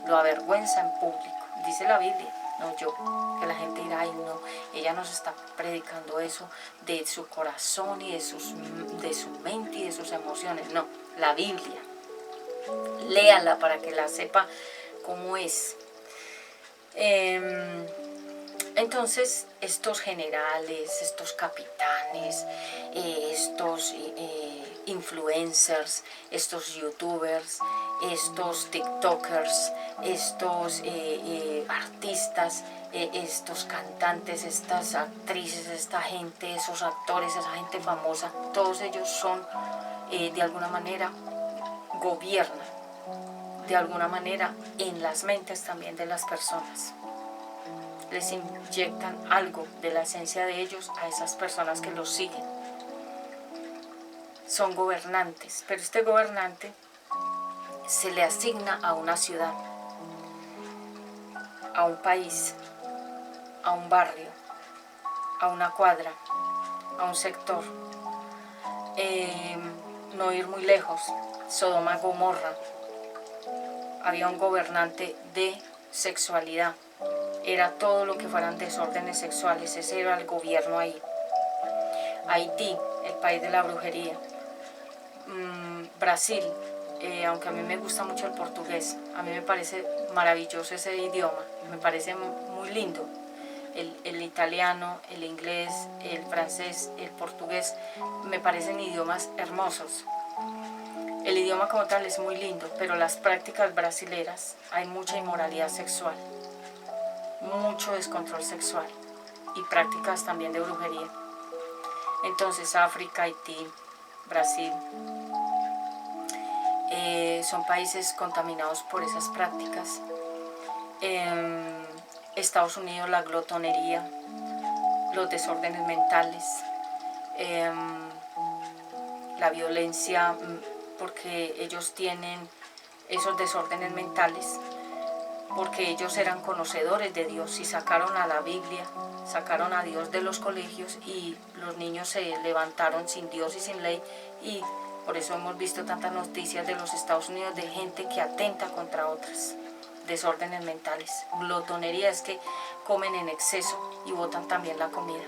lo avergüenza en público. Dice la Biblia, no yo, que la gente dirá, ay no, ella nos está predicando eso de su corazón y de su mente y de sus emociones. No, la Biblia, léala para que la sepa cómo es. Entonces estos generales, estos capitanes, estos influencers, estos youtubers, estos tiktokers, estos artistas, estos cantantes, estas actrices, esta gente, esos actores, esa gente famosa, todos ellos son de alguna manera gobiernan de alguna manera en las mentes también de las personas. Les inyectan algo de la esencia de ellos a esas personas que los siguen. Son gobernantes, pero este gobernante se le asigna a una ciudad, a un país, a un barrio, a una cuadra, a un sector. No ir muy lejos, Sodoma y Gomorra. Había un gobernante de sexualidad. Era todo lo que fueran desórdenes sexuales, ese era el gobierno ahí. Haití, el país de la brujería. Brasil, aunque a mí me gusta mucho el portugués, a mí me parece maravilloso ese idioma, me parece muy lindo. El italiano, el inglés, el francés, el portugués, me parecen idiomas hermosos. El idioma como tal es muy lindo, pero las prácticas brasileras, hay mucha inmoralidad sexual, mucho descontrol sexual y prácticas también de brujería. Entonces África, Haití, Brasil, son países contaminados por esas prácticas. Estados Unidos, la glotonería, los desórdenes mentales, la violencia, porque ellos tienen esos desórdenes mentales, porque ellos eran conocedores de Dios y sacaron a la Biblia, sacaron a Dios de los colegios y los niños se levantaron sin Dios y sin ley, y por eso hemos visto tantas noticias de los Estados Unidos de gente que atenta contra otras, desórdenes mentales. Glotonería es que comen en exceso y botan también la comida,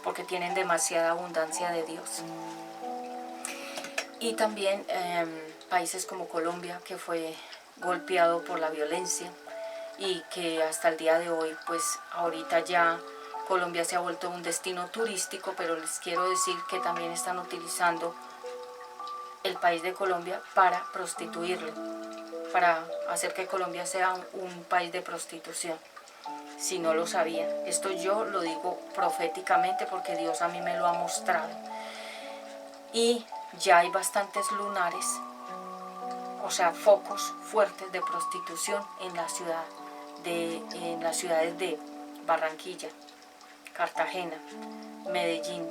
porque tienen demasiada abundancia de Dios. Y también países como Colombia, que fue golpeado por la violencia y que hasta el día de hoy, pues ahorita ya Colombia se ha vuelto un destino turístico, pero les quiero decir que también están utilizando el país de Colombia para prostituirlo, para hacer que Colombia sea un país de prostitución. Si no lo sabían, esto yo lo digo proféticamente porque Dios a mí me lo ha mostrado. Y ya hay bastantes lunares, o sea, focos fuertes de prostitución en las ciudades de Barranquilla, Cartagena, Medellín,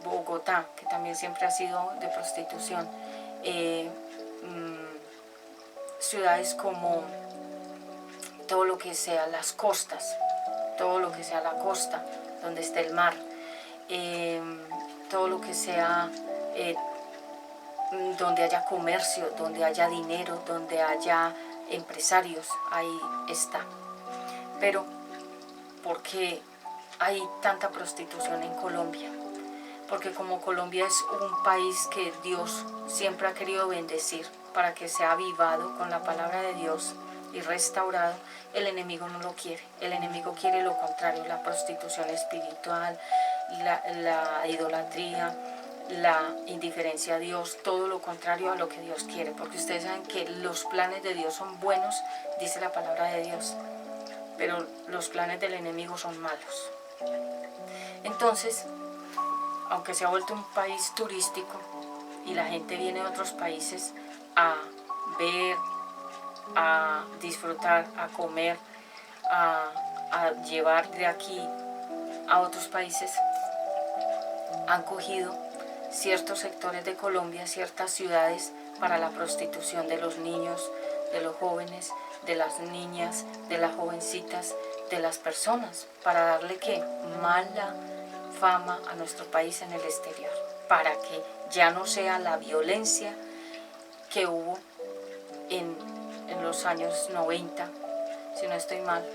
Bogotá, que también siempre ha sido de prostitución, ciudades como todo lo que sea las costas, todo lo que sea la costa, donde esté el mar, todo lo que sea donde haya comercio, donde haya dinero, donde haya empresarios, ahí está. Pero, ¿por qué hay tanta prostitución en Colombia? Porque como Colombia es un país que Dios siempre ha querido bendecir para que sea avivado con la palabra de Dios y restaurado, el enemigo no lo quiere. El enemigo quiere lo contrario, la prostitución espiritual, la idolatría, la indiferencia a Dios, todo lo contrario a lo que Dios quiere, porque ustedes saben que los planes de Dios son buenos, dice la palabra de Dios, pero los planes del enemigo son malos. Entonces, aunque se ha vuelto un país turístico y la gente viene de otros países a ver, a disfrutar, a comer, a llevar de aquí a otros países, han cogido ciertos sectores de Colombia, ciertas ciudades para la prostitución de los niños, de los jóvenes, de las niñas, de las jovencitas, de las personas, para darle ¿qué? Mala fama a nuestro país en el exterior, para que ya no sea la violencia que hubo en los años 90, si no estoy mal,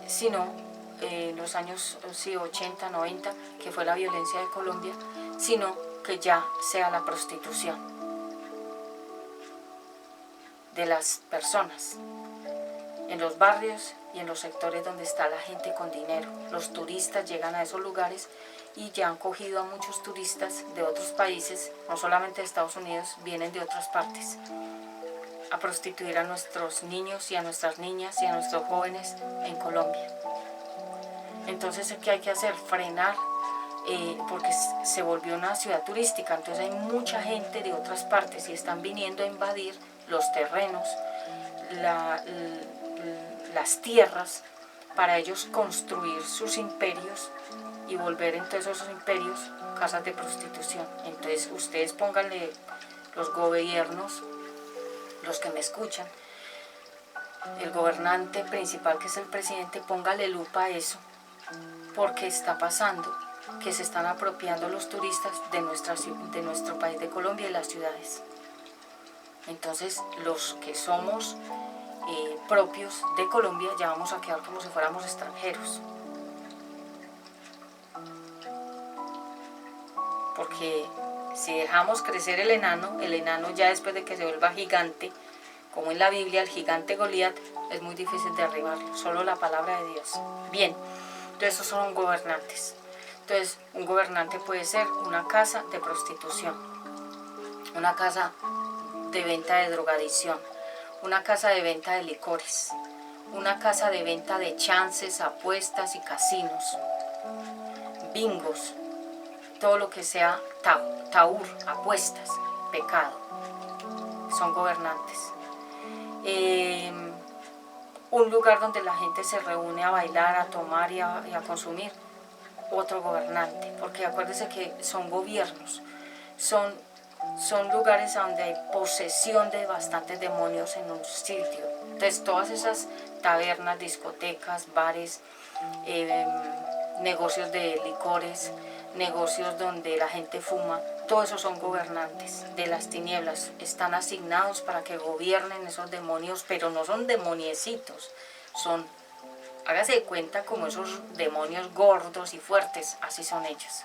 sino los años 80, 90, que fue la violencia de Colombia, sino que ya sea la prostitución de las personas en los barrios y en los sectores donde está la gente con dinero. Los turistas llegan a esos lugares y ya han cogido a muchos turistas de otros países, no solamente de Estados Unidos, vienen de otras partes, a prostituir a nuestros niños y a nuestras niñas y a nuestros jóvenes en Colombia. Entonces, ¿qué hay que hacer? Frenar, porque se volvió una ciudad turística, entonces hay mucha gente de otras partes y están viniendo a invadir los terrenos, las tierras, para ellos construir sus imperios y volver entonces esos imperios casas de prostitución. Entonces ustedes pónganle, los gobiernos, los que me escuchan, el gobernante principal que es el presidente, póngale lupa a eso, porque está pasando que se están apropiando los turistas de nuestro país de Colombia y las ciudades. Entonces los que somos propios de Colombia ya vamos a quedar como si fuéramos extranjeros, porque si dejamos crecer el enano ya después de que se vuelva gigante, como en la Biblia el gigante Goliat, es muy difícil derribarlo, solo la palabra de Dios. Bien, entonces esos son gobernantes. Entonces un gobernante puede ser una casa de prostitución, una casa de venta de drogadicción, una casa de venta de licores, una casa de venta de chances, apuestas y casinos, bingos, todo lo que sea taur, apuestas, pecado, son gobernantes. Un lugar donde la gente se reúne a bailar, a tomar y a consumir, otro gobernante, porque acuérdense que son gobiernos, son lugares donde hay posesión de bastantes demonios en un sitio. Entonces todas esas tabernas, discotecas, bares, negocios de licores, negocios donde la gente fuma, Todos esos son gobernantes de las tinieblas, están asignados para que gobiernen esos demonios, pero no son demoniecitos, son, hágase de cuenta como esos demonios gordos y fuertes, así son ellos.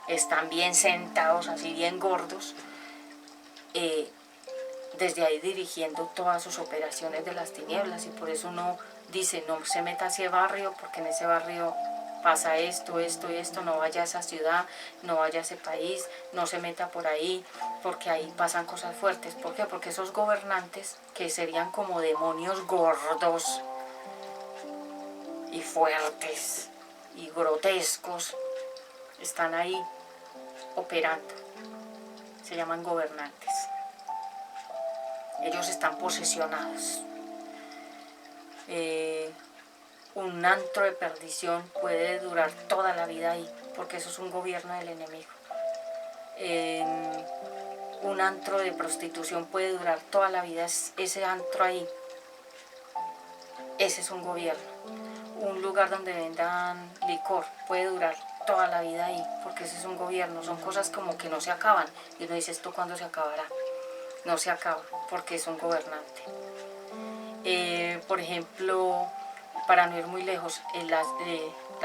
Están bien sentados, así bien gordos, desde ahí dirigiendo todas sus operaciones de las tinieblas, y por eso uno dice, no se meta a ese barrio, porque en ese barrio pasa esto, esto y esto, no vaya a esa ciudad, no vaya a ese país, no se meta por ahí, porque ahí pasan cosas fuertes. ¿Por qué? Porque esos gobernantes, que serían como demonios gordos y fuertes y grotescos, están ahí operando. Se llaman gobernantes. Ellos están posesionados. Un antro de perdición puede durar toda la vida ahí, porque eso es un gobierno del enemigo. Un antro de prostitución puede durar toda la vida, ese antro ahí. Ese es un gobierno. Un lugar donde vendan licor puede durar toda la vida ahí, porque ese es un gobierno. Son cosas como que no se acaban. Y uno dice, ¿esto cuándo se acabará? No se acaba, porque es un gobernante. Por ejemplo, para no ir muy lejos, en la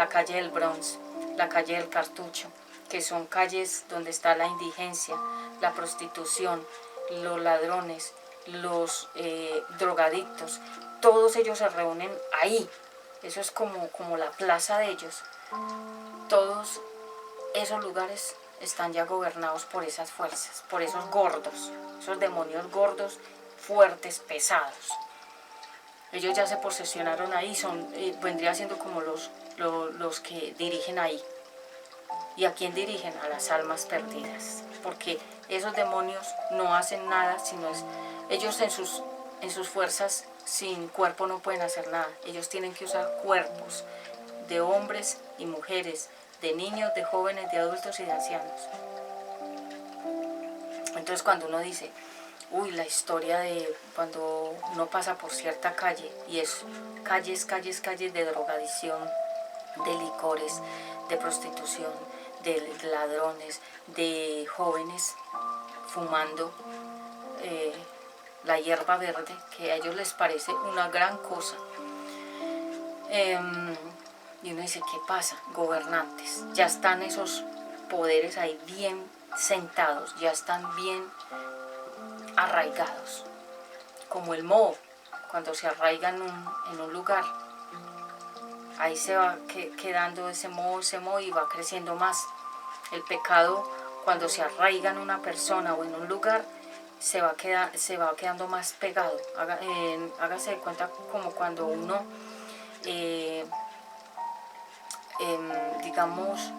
calle del Bronx, la calle del Cartucho, que son calles donde está la indigencia, la prostitución, los ladrones, los drogadictos, todos ellos se reúnen ahí. Eso es como la plaza de ellos. Todos esos lugares están ya gobernados por esas fuerzas, por esos gordos, esos demonios gordos, fuertes, pesados. Ellos ya se posesionaron ahí, vendría siendo como los que dirigen ahí. ¿Y a quién dirigen? A las almas perdidas. Porque esos demonios no hacen nada, sino ellos en sus fuerzas sin cuerpo no pueden hacer nada. Ellos tienen que usar cuerpos de hombres y mujeres, de niños, de jóvenes, de adultos y de ancianos. Entonces cuando uno dice, uy, la historia de cuando uno pasa por cierta calle y es calles de drogadicción, de licores, de prostitución, de ladrones, de jóvenes fumando la hierba verde, que a ellos les parece una gran cosa. Y uno dice, ¿qué pasa? Gobernantes, ya están esos poderes ahí bien sentados, ya están bien arraigados, como el moho, cuando se arraiga en un lugar, ahí se va quedando ese moho y va creciendo más. El pecado, cuando se arraiga en una persona o en un lugar, se va quedando más pegado. Hágase de cuenta como cuando uno, digamos,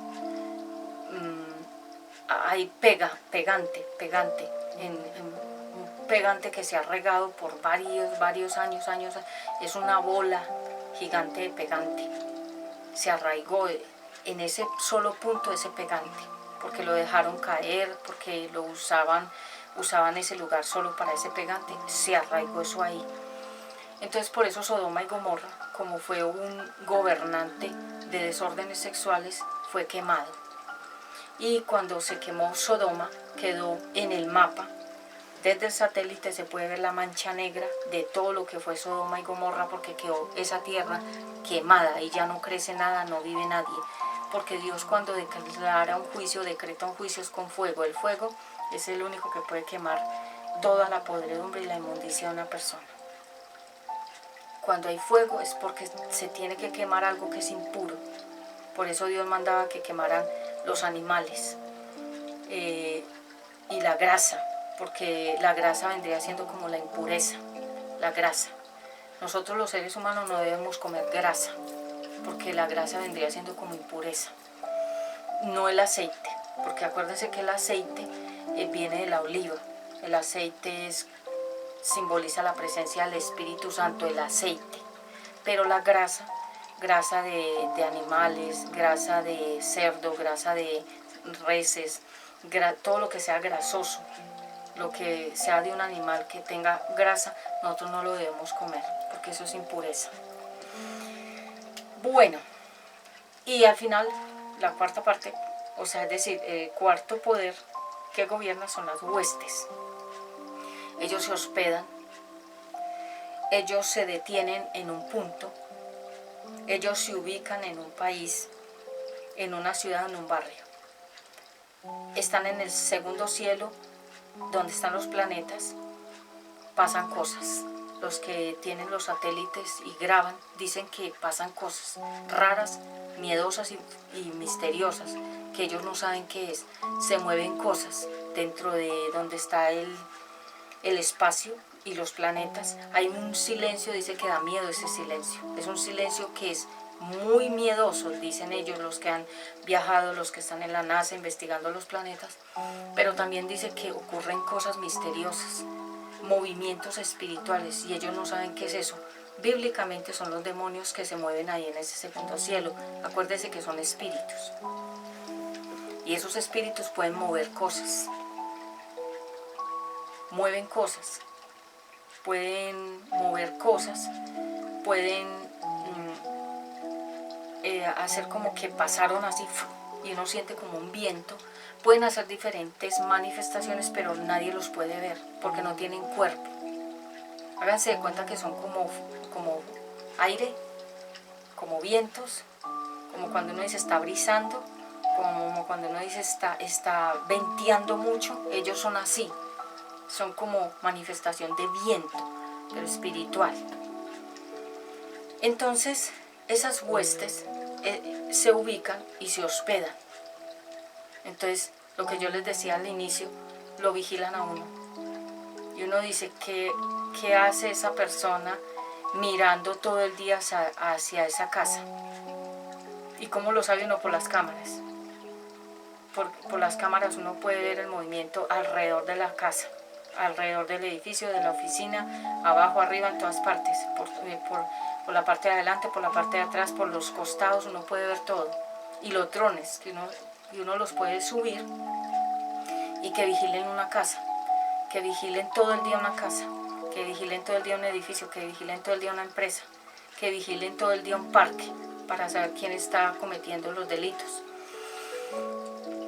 hay pegante, un pegante que se ha regado por varios años, es una bola gigante de pegante. Se arraigó en ese solo punto ese pegante, porque lo dejaron caer, porque lo usaban ese lugar solo para ese pegante, se arraigó eso ahí. Entonces por eso Sodoma y Gomorra, como fue un gobernante de desórdenes sexuales, fue quemado. Y cuando se quemó Sodoma, quedó en el mapa. Desde el satélite se puede ver la mancha negra de todo lo que fue Sodoma y Gomorra, porque quedó esa tierra quemada y ya no crece nada, no vive nadie. Porque Dios, cuando declara un juicio, decreta un juicio, es con fuego. El fuego es el único que puede quemar toda la podredumbre y la inmundicia de una persona. Cuando hay fuego es porque se tiene que quemar algo que es impuro. Por eso Dios mandaba que quemaran los animales y la grasa, porque la grasa vendría siendo como la impureza, la grasa. Nosotros los seres humanos no debemos comer grasa, porque la grasa vendría siendo como impureza. No el aceite, porque acuérdense que el aceite viene de la oliva. El aceite simboliza la presencia del Espíritu Santo, el aceite. Pero la grasa de animales, grasa de cerdo, grasa de reses, todo lo que sea grasoso, lo que sea de un animal que tenga grasa, nosotros no lo debemos comer, porque eso es impureza. Bueno, y al final, la cuarta parte, O sea, es decir, el cuarto poder que gobierna son las huestes. Ellos se hospedan, ellos se detienen en un punto, ellos se ubican en un país, en una ciudad, en un barrio. Están en el segundo cielo, donde están los planetas, pasan cosas. Los que tienen los satélites y graban dicen que pasan cosas raras, miedosas y misteriosas, que ellos no saben qué es. Se mueven cosas dentro de donde está el espacio y los planetas. Hay un silencio, dice que da miedo ese silencio. Es un silencio que es muy miedoso, dicen ellos, los que han viajado, los que están en la NASA investigando los planetas. Pero también dice que ocurren cosas misteriosas, movimientos espirituales, y ellos no saben qué es eso. Bíblicamente son los demonios que se mueven ahí en ese segundo cielo. Acuérdese que son espíritus. Y esos espíritus pueden mover cosas. Mueven cosas. Pueden mover cosas. Pueden hacer como que pasaron así y uno siente como un viento. Pueden hacer diferentes manifestaciones, pero nadie los puede ver porque no tienen cuerpo. Háganse de cuenta que son como aire, como vientos, como cuando uno dice está brisando, como cuando uno dice está venteando mucho. Ellos son así, son como manifestación de viento, pero espiritual. Entonces, esas huestes se ubican y se hospedan. Entonces, lo que yo les decía al inicio, lo vigilan a uno. Y uno dice, ¿qué hace esa persona mirando todo el día hacia esa casa? ¿Y cómo lo sabe uno? Por las cámaras. Por las cámaras uno puede ver el movimiento alrededor de la casa, alrededor del edificio, de la oficina, abajo, arriba, en todas partes. Por la parte de adelante, por la parte de atrás, por los costados, uno puede ver todo. Y los drones, que uno los puede subir y que vigilen una casa, que vigilen todo el día una casa, que vigilen todo el día un edificio, que vigilen todo el día una empresa, que vigilen todo el día un parque, para saber quién está cometiendo los delitos.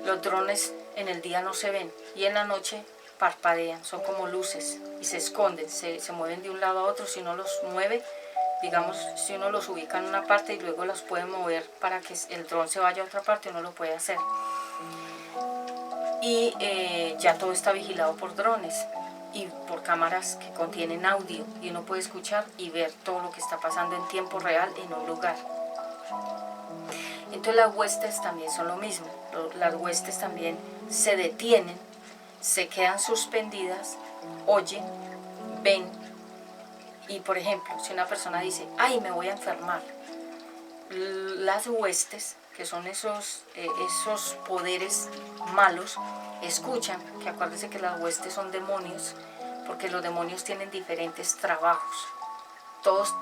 Los drones en el día no se ven y en la noche parpadean, son como luces y se esconden, se mueven de un lado a otro. Si uno los mueve, digamos, si uno los ubica en una parte y luego los puede mover para que el dron se vaya a otra parte, uno lo puede hacer. Y ya todo está vigilado por drones y por cámaras que contienen audio, y uno puede escuchar y ver todo lo que está pasando en tiempo real en un lugar. Entonces las huestes también son lo mismo. Las huestes también se detienen, se quedan suspendidas, oyen, ven. Y por ejemplo, si una persona dice, ay, me voy a enfermar, las huestes, que son esos poderes malos, escuchan, que acuérdense que las huestes son demonios, porque los demonios tienen diferentes trabajos. Todos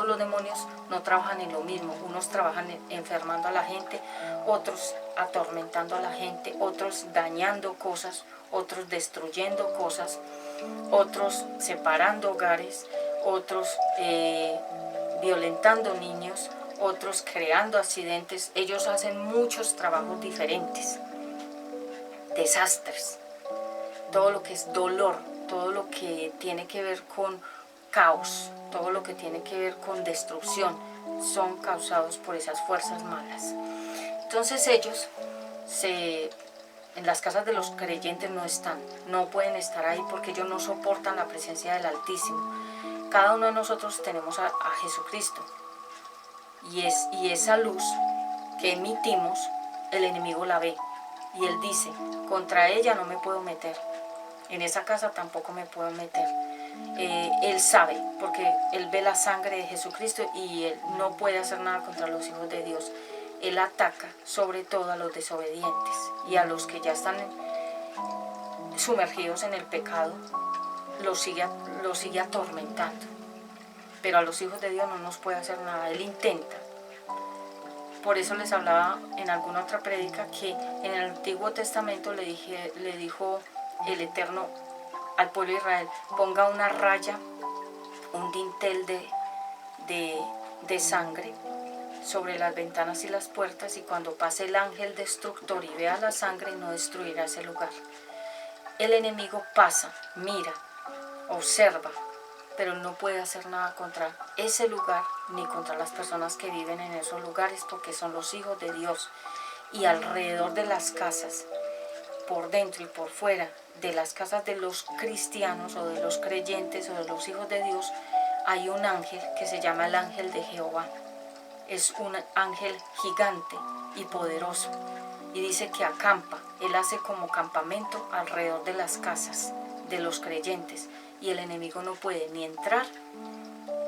los demonios no trabajan en lo mismo. Unos trabajan enfermando a la gente, otros atormentando a la gente, otros dañando cosas, otros destruyendo cosas, otros separando hogares, otros violentando niños, otros creando accidentes. Ellos hacen muchos trabajos diferentes, desastres, todo lo que es dolor, todo lo que tiene que ver con caos, todo lo que tiene que ver con destrucción, son causados por esas fuerzas malas. Entonces ellos en las casas de los creyentes no pueden estar ahí, porque ellos no soportan la presencia del Altísimo. Cada uno de nosotros tenemos a Jesucristo, y esa luz que emitimos, el enemigo la ve, y él dice, contra ella no me puedo meter, en esa casa tampoco me puedo meter. Él sabe, porque él ve la sangre de Jesucristo y él no puede hacer nada contra los hijos de Dios. Él ataca sobre todo a los desobedientes y a los que ya están sumergidos en el pecado, los sigue atormentando. Pero a los hijos de Dios no nos puede hacer nada, él intenta. Por eso les hablaba en alguna otra prédica que en el Antiguo Testamento le dijo el Eterno al pueblo de Israel, ponga una raya, un dintel de sangre sobre las ventanas y las puertas, y cuando pase el ángel destructor y vea la sangre, no destruirá ese lugar. El enemigo pasa, mira, observa, pero no puede hacer nada contra ese lugar ni contra las personas que viven en esos lugares, porque son los hijos de Dios. Y alrededor de las casas, por dentro y por fuera de las casas de los cristianos o de los creyentes o de los hijos de Dios, hay un ángel que se llama el ángel de Jehová. Es un ángel gigante y poderoso, y dice que acampa. Él hace como campamento alrededor de las casas de los creyentes, y el enemigo no puede ni entrar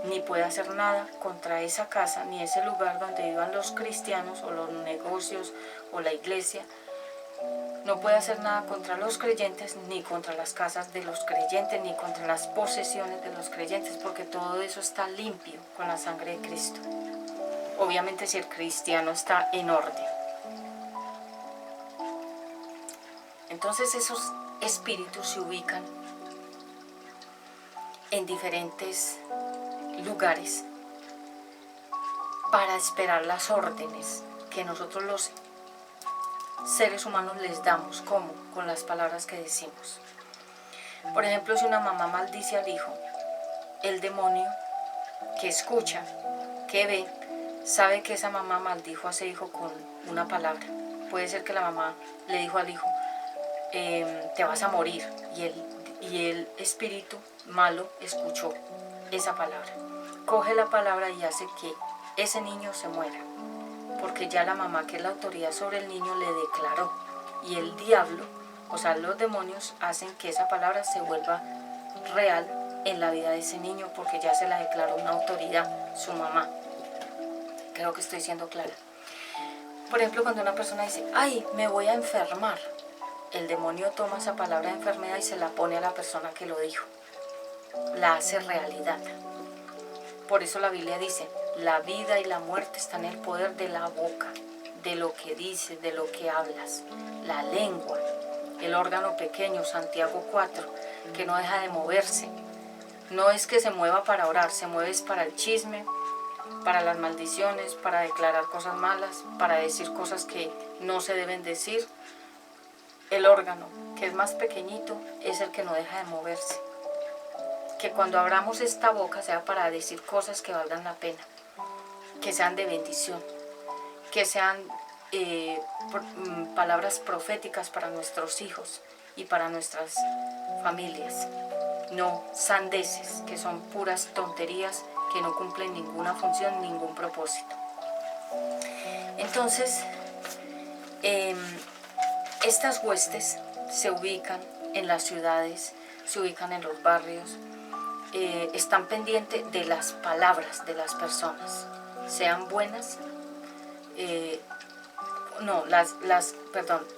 ni puede hacer nada contra esa casa ni ese lugar donde vivan los cristianos o los negocios o la iglesia. No puede hacer nada contra los creyentes, ni contra las casas de los creyentes, ni contra las posesiones de los creyentes, porque todo eso está limpio con la sangre de Cristo. Obviamente si el cristiano está en orden. Entonces esos espíritus se ubican en diferentes lugares para esperar las órdenes que nosotros los seres humanos les damos. ¿Cómo? Con las palabras que decimos. Por ejemplo, si una mamá maldice al hijo, el demonio que escucha, que ve, sabe que esa mamá maldijo a ese hijo con una palabra. Puede ser que la mamá le dijo al hijo, te vas a morir, y el espíritu malo escuchó esa palabra. Coge la palabra y hace que ese niño se muera, porque ya la mamá, que es la autoridad sobre el niño, le declaró. Y el diablo, o sea, los demonios, hacen que esa palabra se vuelva real en la vida de ese niño, porque ya se la declaró una autoridad, su mamá. Creo que estoy siendo clara. Por ejemplo, cuando una persona dice, ay, me voy a enfermar, el demonio toma esa palabra de enfermedad y se la pone a la persona que lo dijo. La hace realidad. Por eso la Biblia dice, la vida y la muerte están en el poder de la boca, de lo que dices, de lo que hablas. La lengua, el órgano pequeño, Santiago 4, que no deja de moverse. No es que se mueva para orar, se mueve para el chisme, para las maldiciones, para declarar cosas malas, para decir cosas que no se deben decir. El órgano, que es más pequeñito, es el que no deja de moverse. Que cuando abramos esta boca sea para decir cosas que valgan la pena, que sean de bendición, que sean palabras proféticas para nuestros hijos y para nuestras familias. No sandeces, que son puras tonterías que no cumplen ninguna función, ningún propósito. Entonces, estas huestes se ubican en las ciudades, se ubican en los barrios, están pendientes de las palabras de las personas, sean buenas,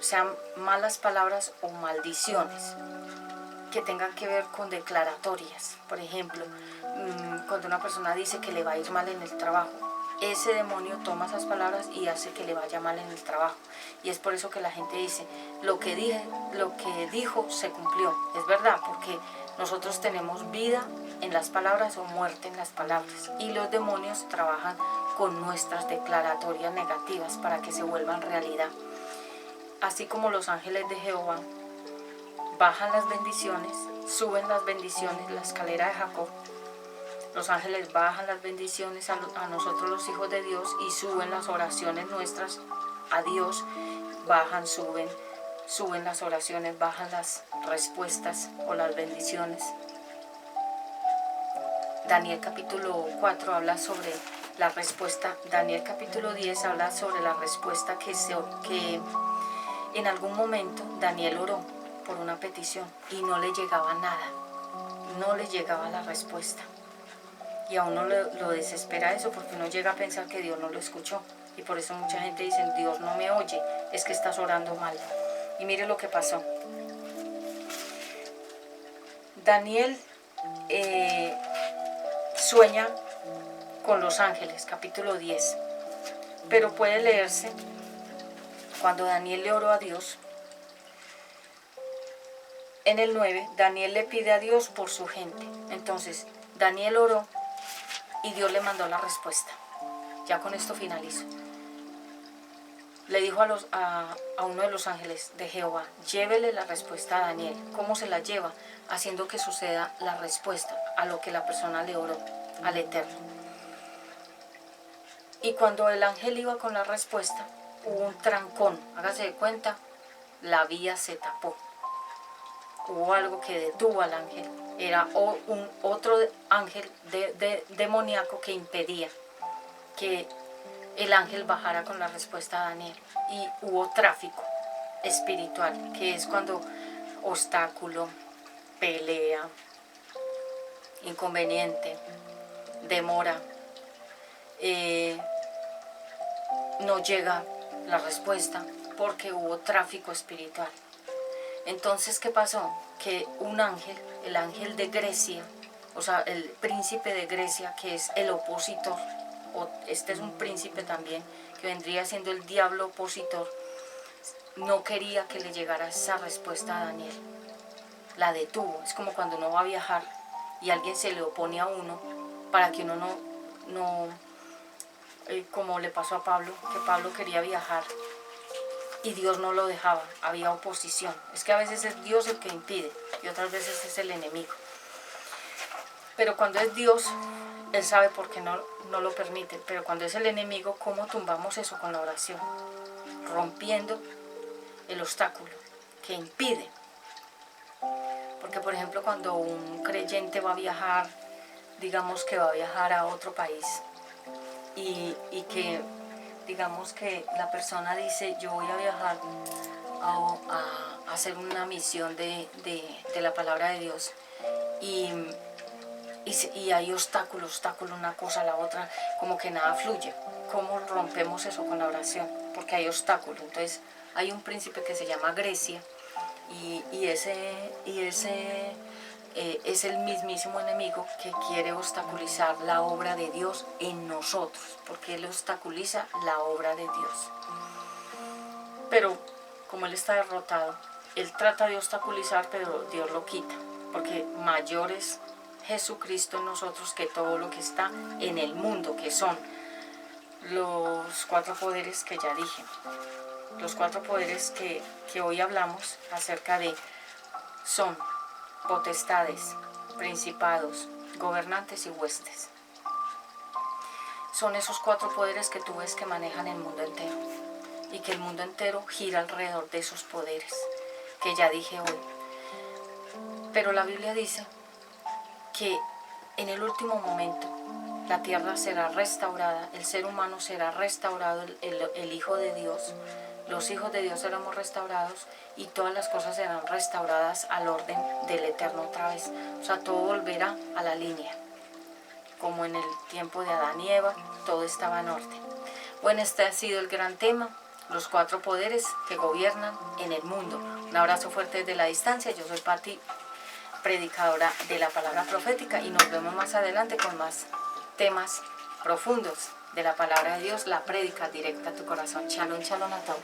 sean malas palabras o maldiciones que tengan que ver con declaratorias. Por ejemplo, cuando una persona dice que le va a ir mal en el trabajo, ese demonio toma esas palabras y hace que le vaya mal en el trabajo. Y es por eso que la gente dice, lo que dijo se cumplió. Es verdad, porque nosotros tenemos vida en las palabras o muerte en las palabras. Y los demonios trabajan con nuestras declaratorias negativas para que se vuelvan realidad. Así como los ángeles de Jehová bajan las bendiciones, suben las bendiciones, la escalera de Jacob. Los ángeles bajan las bendiciones a nosotros los hijos de Dios y suben las oraciones nuestras a Dios. Bajan, suben las oraciones, bajan las respuestas o las bendiciones. Daniel capítulo 4 habla sobre la respuesta. Daniel capítulo 10 habla sobre la respuesta que en algún momento Daniel oró por una petición y no le llegaba nada. No le llegaba la respuesta. Y a uno lo desespera eso, porque uno llega a pensar que Dios no lo escuchó. Y por eso mucha gente dice, Dios no me oye, es que estás orando mal. Y mire lo que pasó. Daniel sueña con los ángeles, capítulo 10. Pero puede leerse, cuando Daniel le oró a Dios, en el 9, Daniel le pide a Dios por su gente. Entonces, Daniel oró y Dios le mandó la respuesta. ya con esto finalizo. Le dijo a uno de los ángeles de Jehová, llévele la respuesta a Daniel. ¿Cómo se la lleva? Haciendo que suceda la respuesta a lo que la persona le oró, al Eterno. Y cuando el ángel iba con la respuesta, hubo un trancón. Hágase de cuenta, la vía se tapó. Hubo algo que detuvo al ángel. Era otro ángel demoníaco que impedía que el ángel bajara con la respuesta a Daniel. Y hubo tráfico espiritual, que es cuando obstáculo, pelea, inconveniente, demora, no llega la respuesta porque hubo tráfico espiritual. Entonces, ¿qué pasó? Que un ángel, el ángel de Grecia, o sea, el príncipe de Grecia, que es el opositor, este es un príncipe también, que vendría siendo el diablo opositor, no quería que le llegara esa respuesta a Daniel. La detuvo. Es como cuando uno va a viajar y alguien se le opone a uno para que uno no como le pasó a Pablo, que Pablo quería viajar y Dios no lo dejaba, había oposición. Es que a veces es Dios el que impide y otras veces es el enemigo. Pero cuando es Dios, Él sabe por qué no lo permite. Pero cuando es el enemigo, ¿cómo tumbamos eso? Con la oración, rompiendo el obstáculo que impide. Porque, por ejemplo, cuando un creyente va a viajar, digamos que va a viajar a otro país y que, digamos que la persona dice, yo voy a viajar a hacer una misión de la palabra de Dios y hay obstáculo, una cosa, la otra, como que nada fluye. ¿Cómo rompemos eso con la oración? Porque hay obstáculo. Entonces hay un príncipe que se llama Grecia y ese es el mismísimo enemigo que quiere obstaculizar la obra de Dios en nosotros, porque él obstaculiza la obra de Dios. Pero como él está derrotado, él trata de obstaculizar, pero Dios lo quita, porque mayor es Jesucristo en nosotros que todo lo que está en el mundo, que son los 4 poderes que ya dije. Los 4 poderes que hoy hablamos acerca de son potestades, principados, gobernantes y huestes. Son esos 4 poderes que tú ves que manejan el mundo entero y que el mundo entero gira alrededor de esos poderes que ya dije hoy. Pero la Biblia dice que en el último momento la tierra será restaurada, el ser humano será restaurado, el Hijo de Dios, los hijos de Dios seremos restaurados y todas las cosas serán restauradas al orden del Eterno otra vez. O sea, todo volverá a la línea, como en el tiempo de Adán y Eva, todo estaba en orden. Bueno, este ha sido el gran tema, los 4 poderes que gobiernan en el mundo. Un abrazo fuerte desde la distancia, yo soy Patti, predicadora de la palabra profética, y nos vemos más adelante con más temas profundos de la palabra de Dios, la prédica directa a tu corazón. Shalom, shalom a todos.